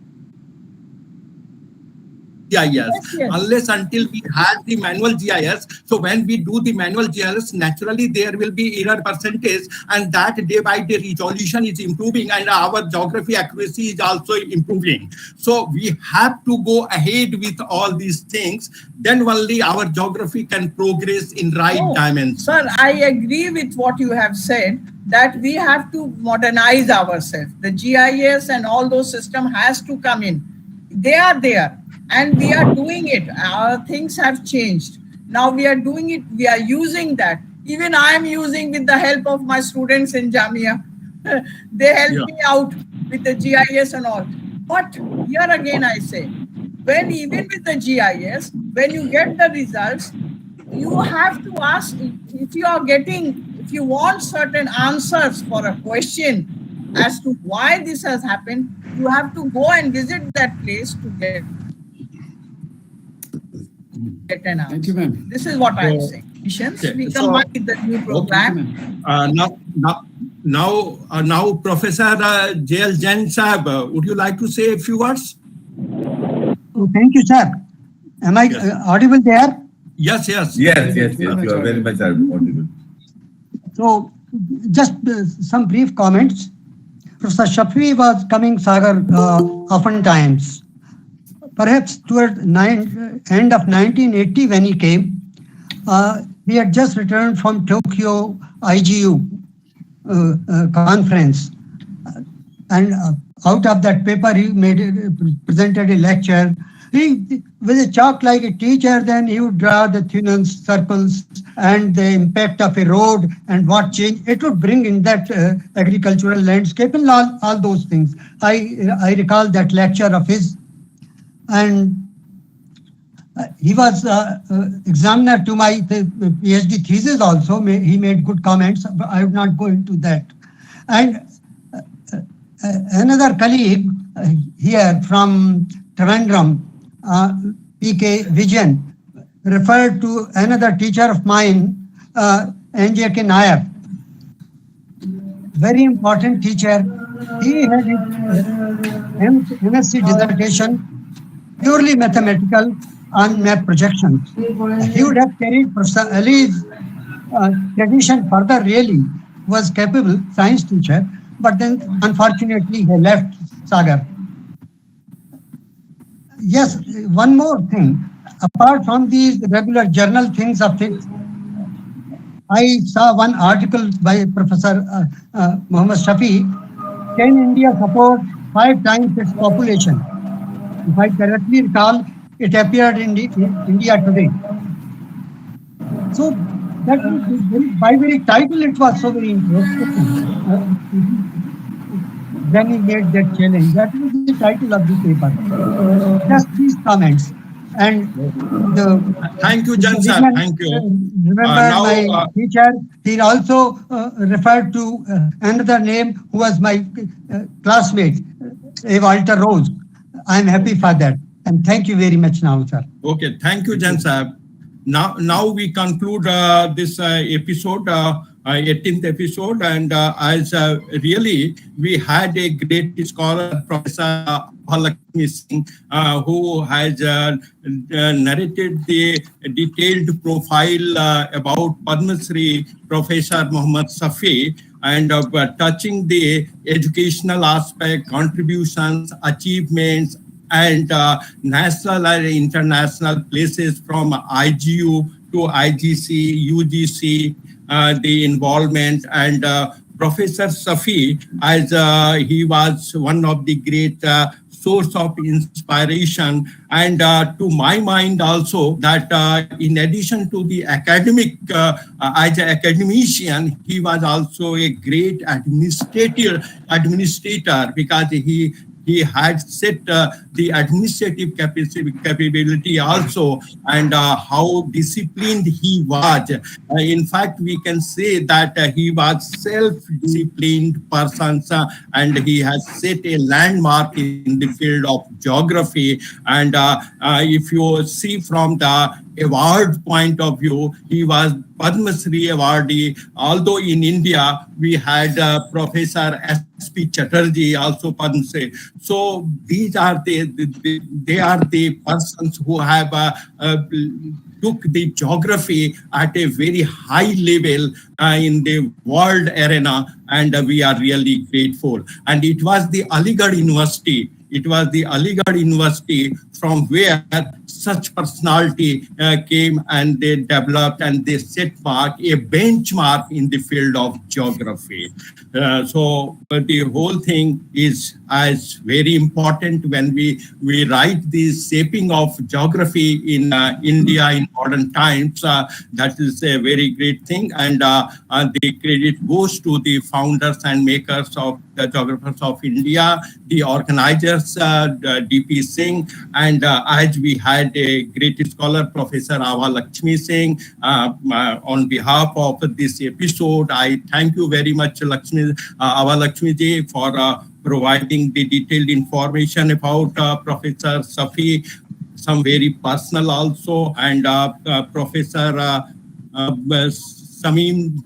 Unless until we have the manual GIS, so when we do the manual GIS, naturally there will be error percentage, and that day by day resolution is improving, and our geography accuracy is also improving. So we have to go ahead with all these things, then only our geography can progress in right dimension. Sir, I agree with what you have said, that we have to modernize ourselves. The GIS and all those systems has to come in. They are there. And we are doing it. Our things have changed. Now we are doing it. We are using that. Even I am using with the help of my students in Jamia. They help me out with the GIS and all. But here again I say, when even with the GIS, when you get the results, you have to ask, if you want certain answers for a question as to why this has happened, you have to go and visit that place to get an answer. Thank you, ma'am. This is what I'm saying. We combine with the new program. Now, Professor J.L. Jain Sahab, would you like to say a few words? Oh, thank you, sir. Am I audible there? Yes. You are very much audible. So, just some brief comments. Professor Shafi was coming Sagar oftentimes. Perhaps toward end of 1980 when he came, he had just returned from Tokyo IGU conference. And out of that paper, he presented a lecture. He, with a chalk like a teacher, then he would draw the thin circles and the impact of a road and what change it would bring in that agricultural landscape and all those things. I recall that lecture of his. And he was examiner to my PhD thesis also. He made good comments, but I would not go into that. And another colleague here from Trivandrum, PK Vijayan, referred to another teacher of mine, N.J.K. Nair. Very important teacher. He had his MSc dissertation purely mathematical on map projections. He would have carried Professor Ali's tradition further, really, was capable science teacher, but then unfortunately he left Sagar. Yes, one more thing. Apart from these regular journal things of things, I saw one article by Professor Muhammad Shafi. Can India support 5 times its population? If I correctly recall, it appeared in India Today. So that by very title, it was so very interesting. when he made that challenge. That was the title of the paper. Just these comments. And thank you, Jan we sir. can Thank you. remember Now, my teacher. He also referred to another name who was my classmate, Walter Rose. I'm happy for that. And thank you very much now, sir. Okay, thank you, Jan sir. Now we conclude this episode, 18th episode, and as really we had a great scholar, Professor Lakshmi Singh, who has narrated the detailed profile about Padma Shri Professor Muhammad Shafi, and touching the educational aspect, contributions, achievements, and national and international places from IGU to IGC, UGC, the involvement, and Professor Shafi, as he was one of the great source of inspiration, and to my mind also that in addition to the academic, as an academician, he was also a great administrator, because he had set the administrative capability also, and how disciplined he was. In fact, we can say that he was self-disciplined person, and he has set a landmark in the field of geography. And if you see from the award point of view, he was Padma Shri awardee. Although in India we had Professor S.P. Chatterjee, also Padma Shri. So these are they are the persons who have took the geography at a very high level in the world arena, and we are really grateful. And it was the Aligarh University. It was the Aligarh University from where such personality came, and they developed and they set a benchmark in the field of geography. So the whole thing is as very important when we write the shaping of geography in India in modern times. That is a very great thing, and the credit goes to the founders and makers of the Geographers of India, the organizers, D.P. Singh, and as we had a great scholar, Professor Lakshmi Singh. On behalf of this episode, I thank you very much, Lakshmi ji, for providing the detailed information about Professor Shafi, some very personal also, and Professor Samim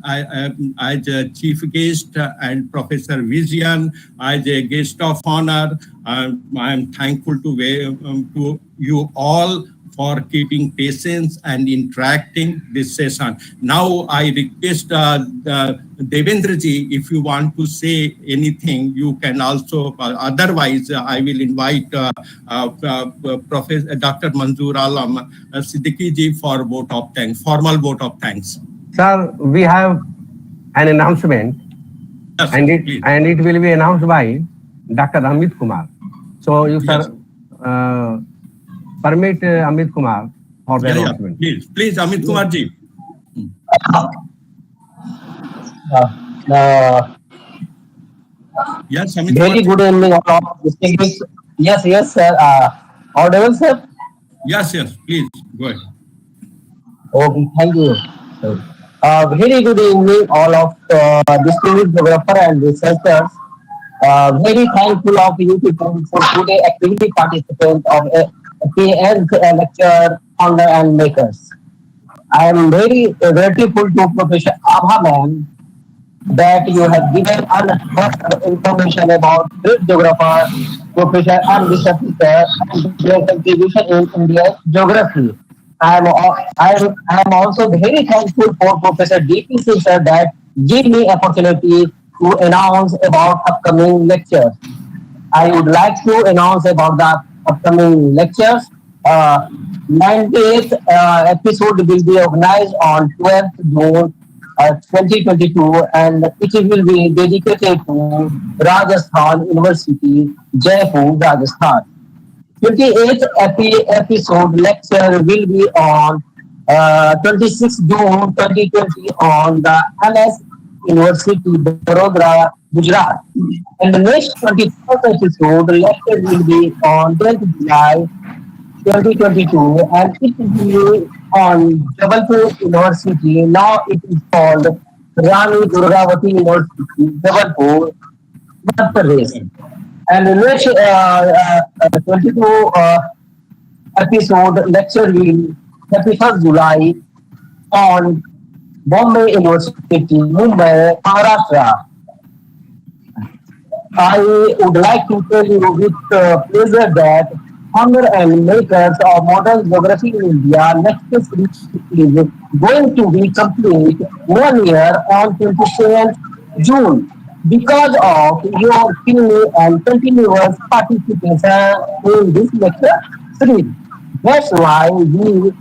as a chief guest, and Professor Vizian as a guest of honor. I am thankful to you all for keeping patience and interacting this session. Now I request Devendra ji, if you want to say anything, you can also. Otherwise, I will invite Professor Dr. Manzoor Alam Siddiqui ji for vote of thanks, formal vote of thanks. Sir, we have an announcement, yes, and it will be announced by Dr. Amit Kumar. So you, yes, sir, permit Amit Kumar for the announcement. Please, Amit Kumar ji. Yes, Amit. Very good evening, all of distinguished. Yes, sir. Audible, sir? Yes, please go ahead. Okay, thank you. Very good evening, all of distinguished geographer and researchers. Very thankful of you people for today activity participants of KS lecture founder and makers. I am very grateful to Professor Abha ma'am that you have given us information about great geographer, Professor and research teacher, and their contribution in India's geography. I am also very thankful for Professor D.P. Singh sir that give me opportunity to announce about upcoming lectures. I would like to announce about the upcoming lectures. 98th episode will be organized on 12th June 2022, and it will be dedicated to Rajasthan University, Jaipur, Rajasthan. 28th episode lecture will be on 26th June 2020 on the MS University, Baroda, Gujarat. And the next 24th episode lecture will be on 10th July 2022, and it will be on Jabalpur University. Now it is called Rani Durgavati University, Jabalpur, Uttar Pradesh. And the next 22 episode lecture will 31st July on Bombay University, Mumbai, Maharashtra. I would like to tell you with pleasure that founder and makers of modern geography in India next series is going to be complete 1 year on 27th June because of your keen and continuous participation in this lecture series. That's why we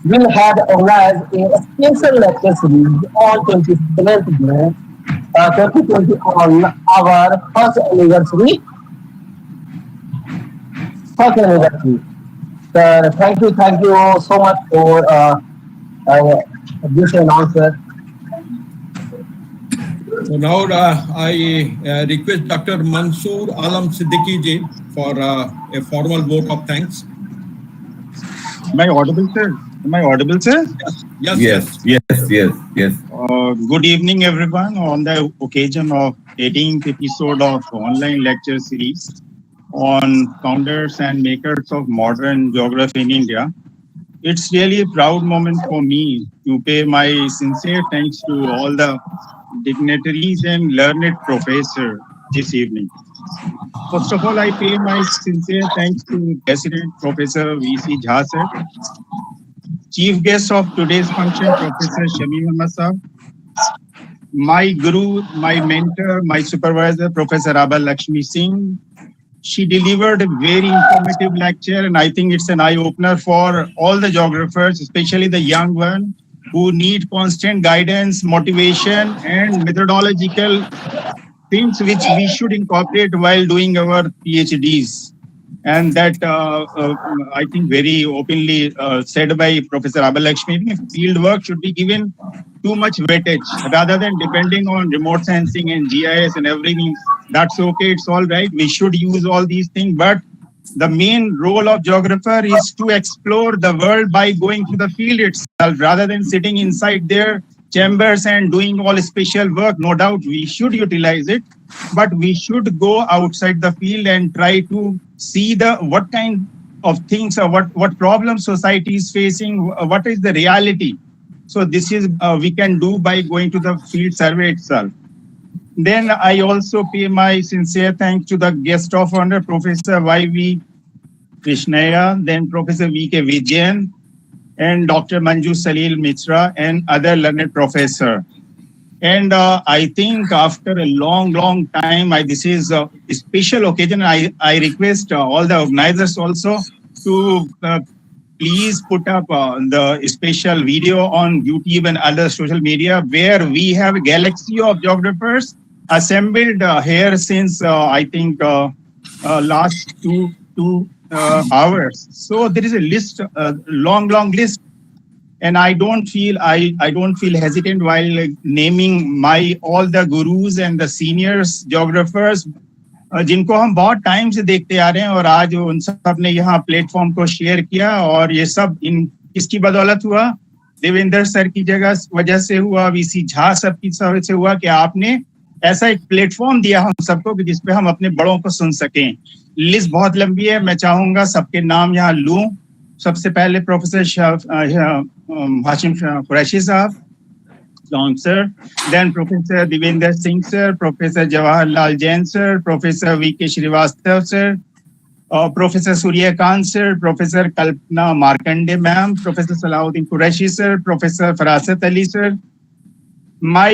will have organized a special lecture series on 27th June 2020 on our first anniversary. Thank you so much for this announcement. So now I request Dr. Mansoor Alam Siddiqui ji for a formal vote of thanks. Am I audible, sir? Am I audible, sir? Yes. Good evening, everyone. On the occasion of 18th episode of online lecture series on founders and makers of modern geography in India, it's really a proud moment for me to pay my sincere thanks to all the dignitaries and learned professors this evening. First of all, I pay my sincere thanks to President Professor V.C. Jha sir, Chief guest of today's function, Professor Shamim Ahmad Sahab, my guru, my mentor, my supervisor, Professor Abha Lakshmi Singh. She delivered a very informative lecture, and I think it's an eye-opener for all the geographers, especially the young one, who need constant guidance, motivation, and methodological things which we should incorporate while doing our PhDs. And that I think very openly said by Professor Abha Lakshmi, field work should be given too much weightage rather than depending on remote sensing and GIS and everything. That's okay, it's all right. We should use all these things, but the main role of geographer is to explore the world by going to the field itself rather than sitting inside their chambers and doing all special work. No doubt we should utilize it, but we should go outside the field and try to see what kind of things or what problems society is facing, what is the reality. So this is we can do by going to the field survey itself. Then I also pay my sincere thanks to the guest of honor, Professor Y.V. Krishnaya, then Professor V.K. Vijayan, and Dr. Manju Salil Mitra, and other learned professor. And I think after a long time, this is a special occasion. I request all the organizers also to please put up the special video on YouTube and other social media where we have a galaxy of geographers assembled here since I think last two hours. So there is a list, long list. And I don't feel hesitant while naming all the gurus and the seniors geographers जिनको हम बहुत time से देखते आ रहे हैं और आज उन सब ने यहाँ प्लेटफॉर्म को शेयर किया और ये सब किसकी बदौलत हुआ देवेंद्र सर की वजह से हुआ वीसी झा सब की वजह से हुआ कि आपने ऐसा एक प्लेटफॉर्म दिया हम सबको कि जिसपे हम अपने बड़ों को सुन सकें लिस्ट बहुत लंबी है मैं चाहूंगा सबके नाम यहाँ लूं सबसे पहले प्रोफेसर हाशिम कुरैशी साहब sir, then Professor Devendra Singh sir, Professor Jawaharlal Jain sir, Professor V.K. Srivastav sir, Professor Surya Kant sir, Professor Kalpana Markande ma'am, Professor Salahuddin Qureshi sir, Professor Farasat Ali sir, my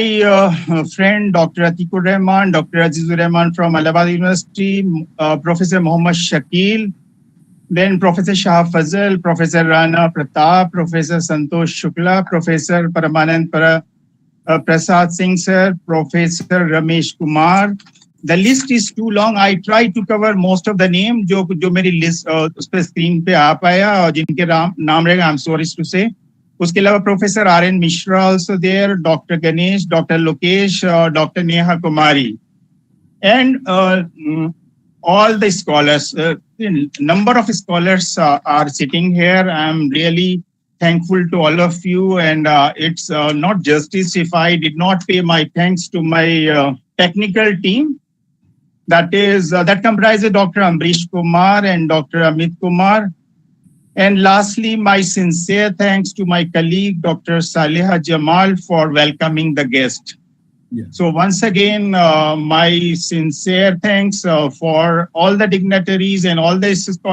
friend Dr. Atikur Rahman, Dr. Azizur Rahman from Allahabad University, Professor Muhammad Shakil, then Professor Shah Fazal, Professor Rana Pratap, Professor Santosh Shukla, Professor Paramanand Prasad Singh sir, Professor Ramesh Kumar. The list is too long. I try to cover most of the name जो मेरी list उस पे screen पे आ पाया और जिनके नाम रहेगा I'm sorry to say. उसके अलावा Professor R.N. Mishra also there, Dr. Ganesh, Dr. Lokesh, Dr. Neha Kumari. and all the scholars. Number of scholars are sitting here. I'm really thankful to all of you, and it's not justice if I did not pay my thanks to my technical team. That comprises Dr. Ambrish Kumar and Dr. Amit Kumar. And lastly, my sincere thanks to my colleague, Dr. Saleha Jamal, for welcoming the guest. Yeah. So once again, my sincere thanks for all the dignitaries and all the scholars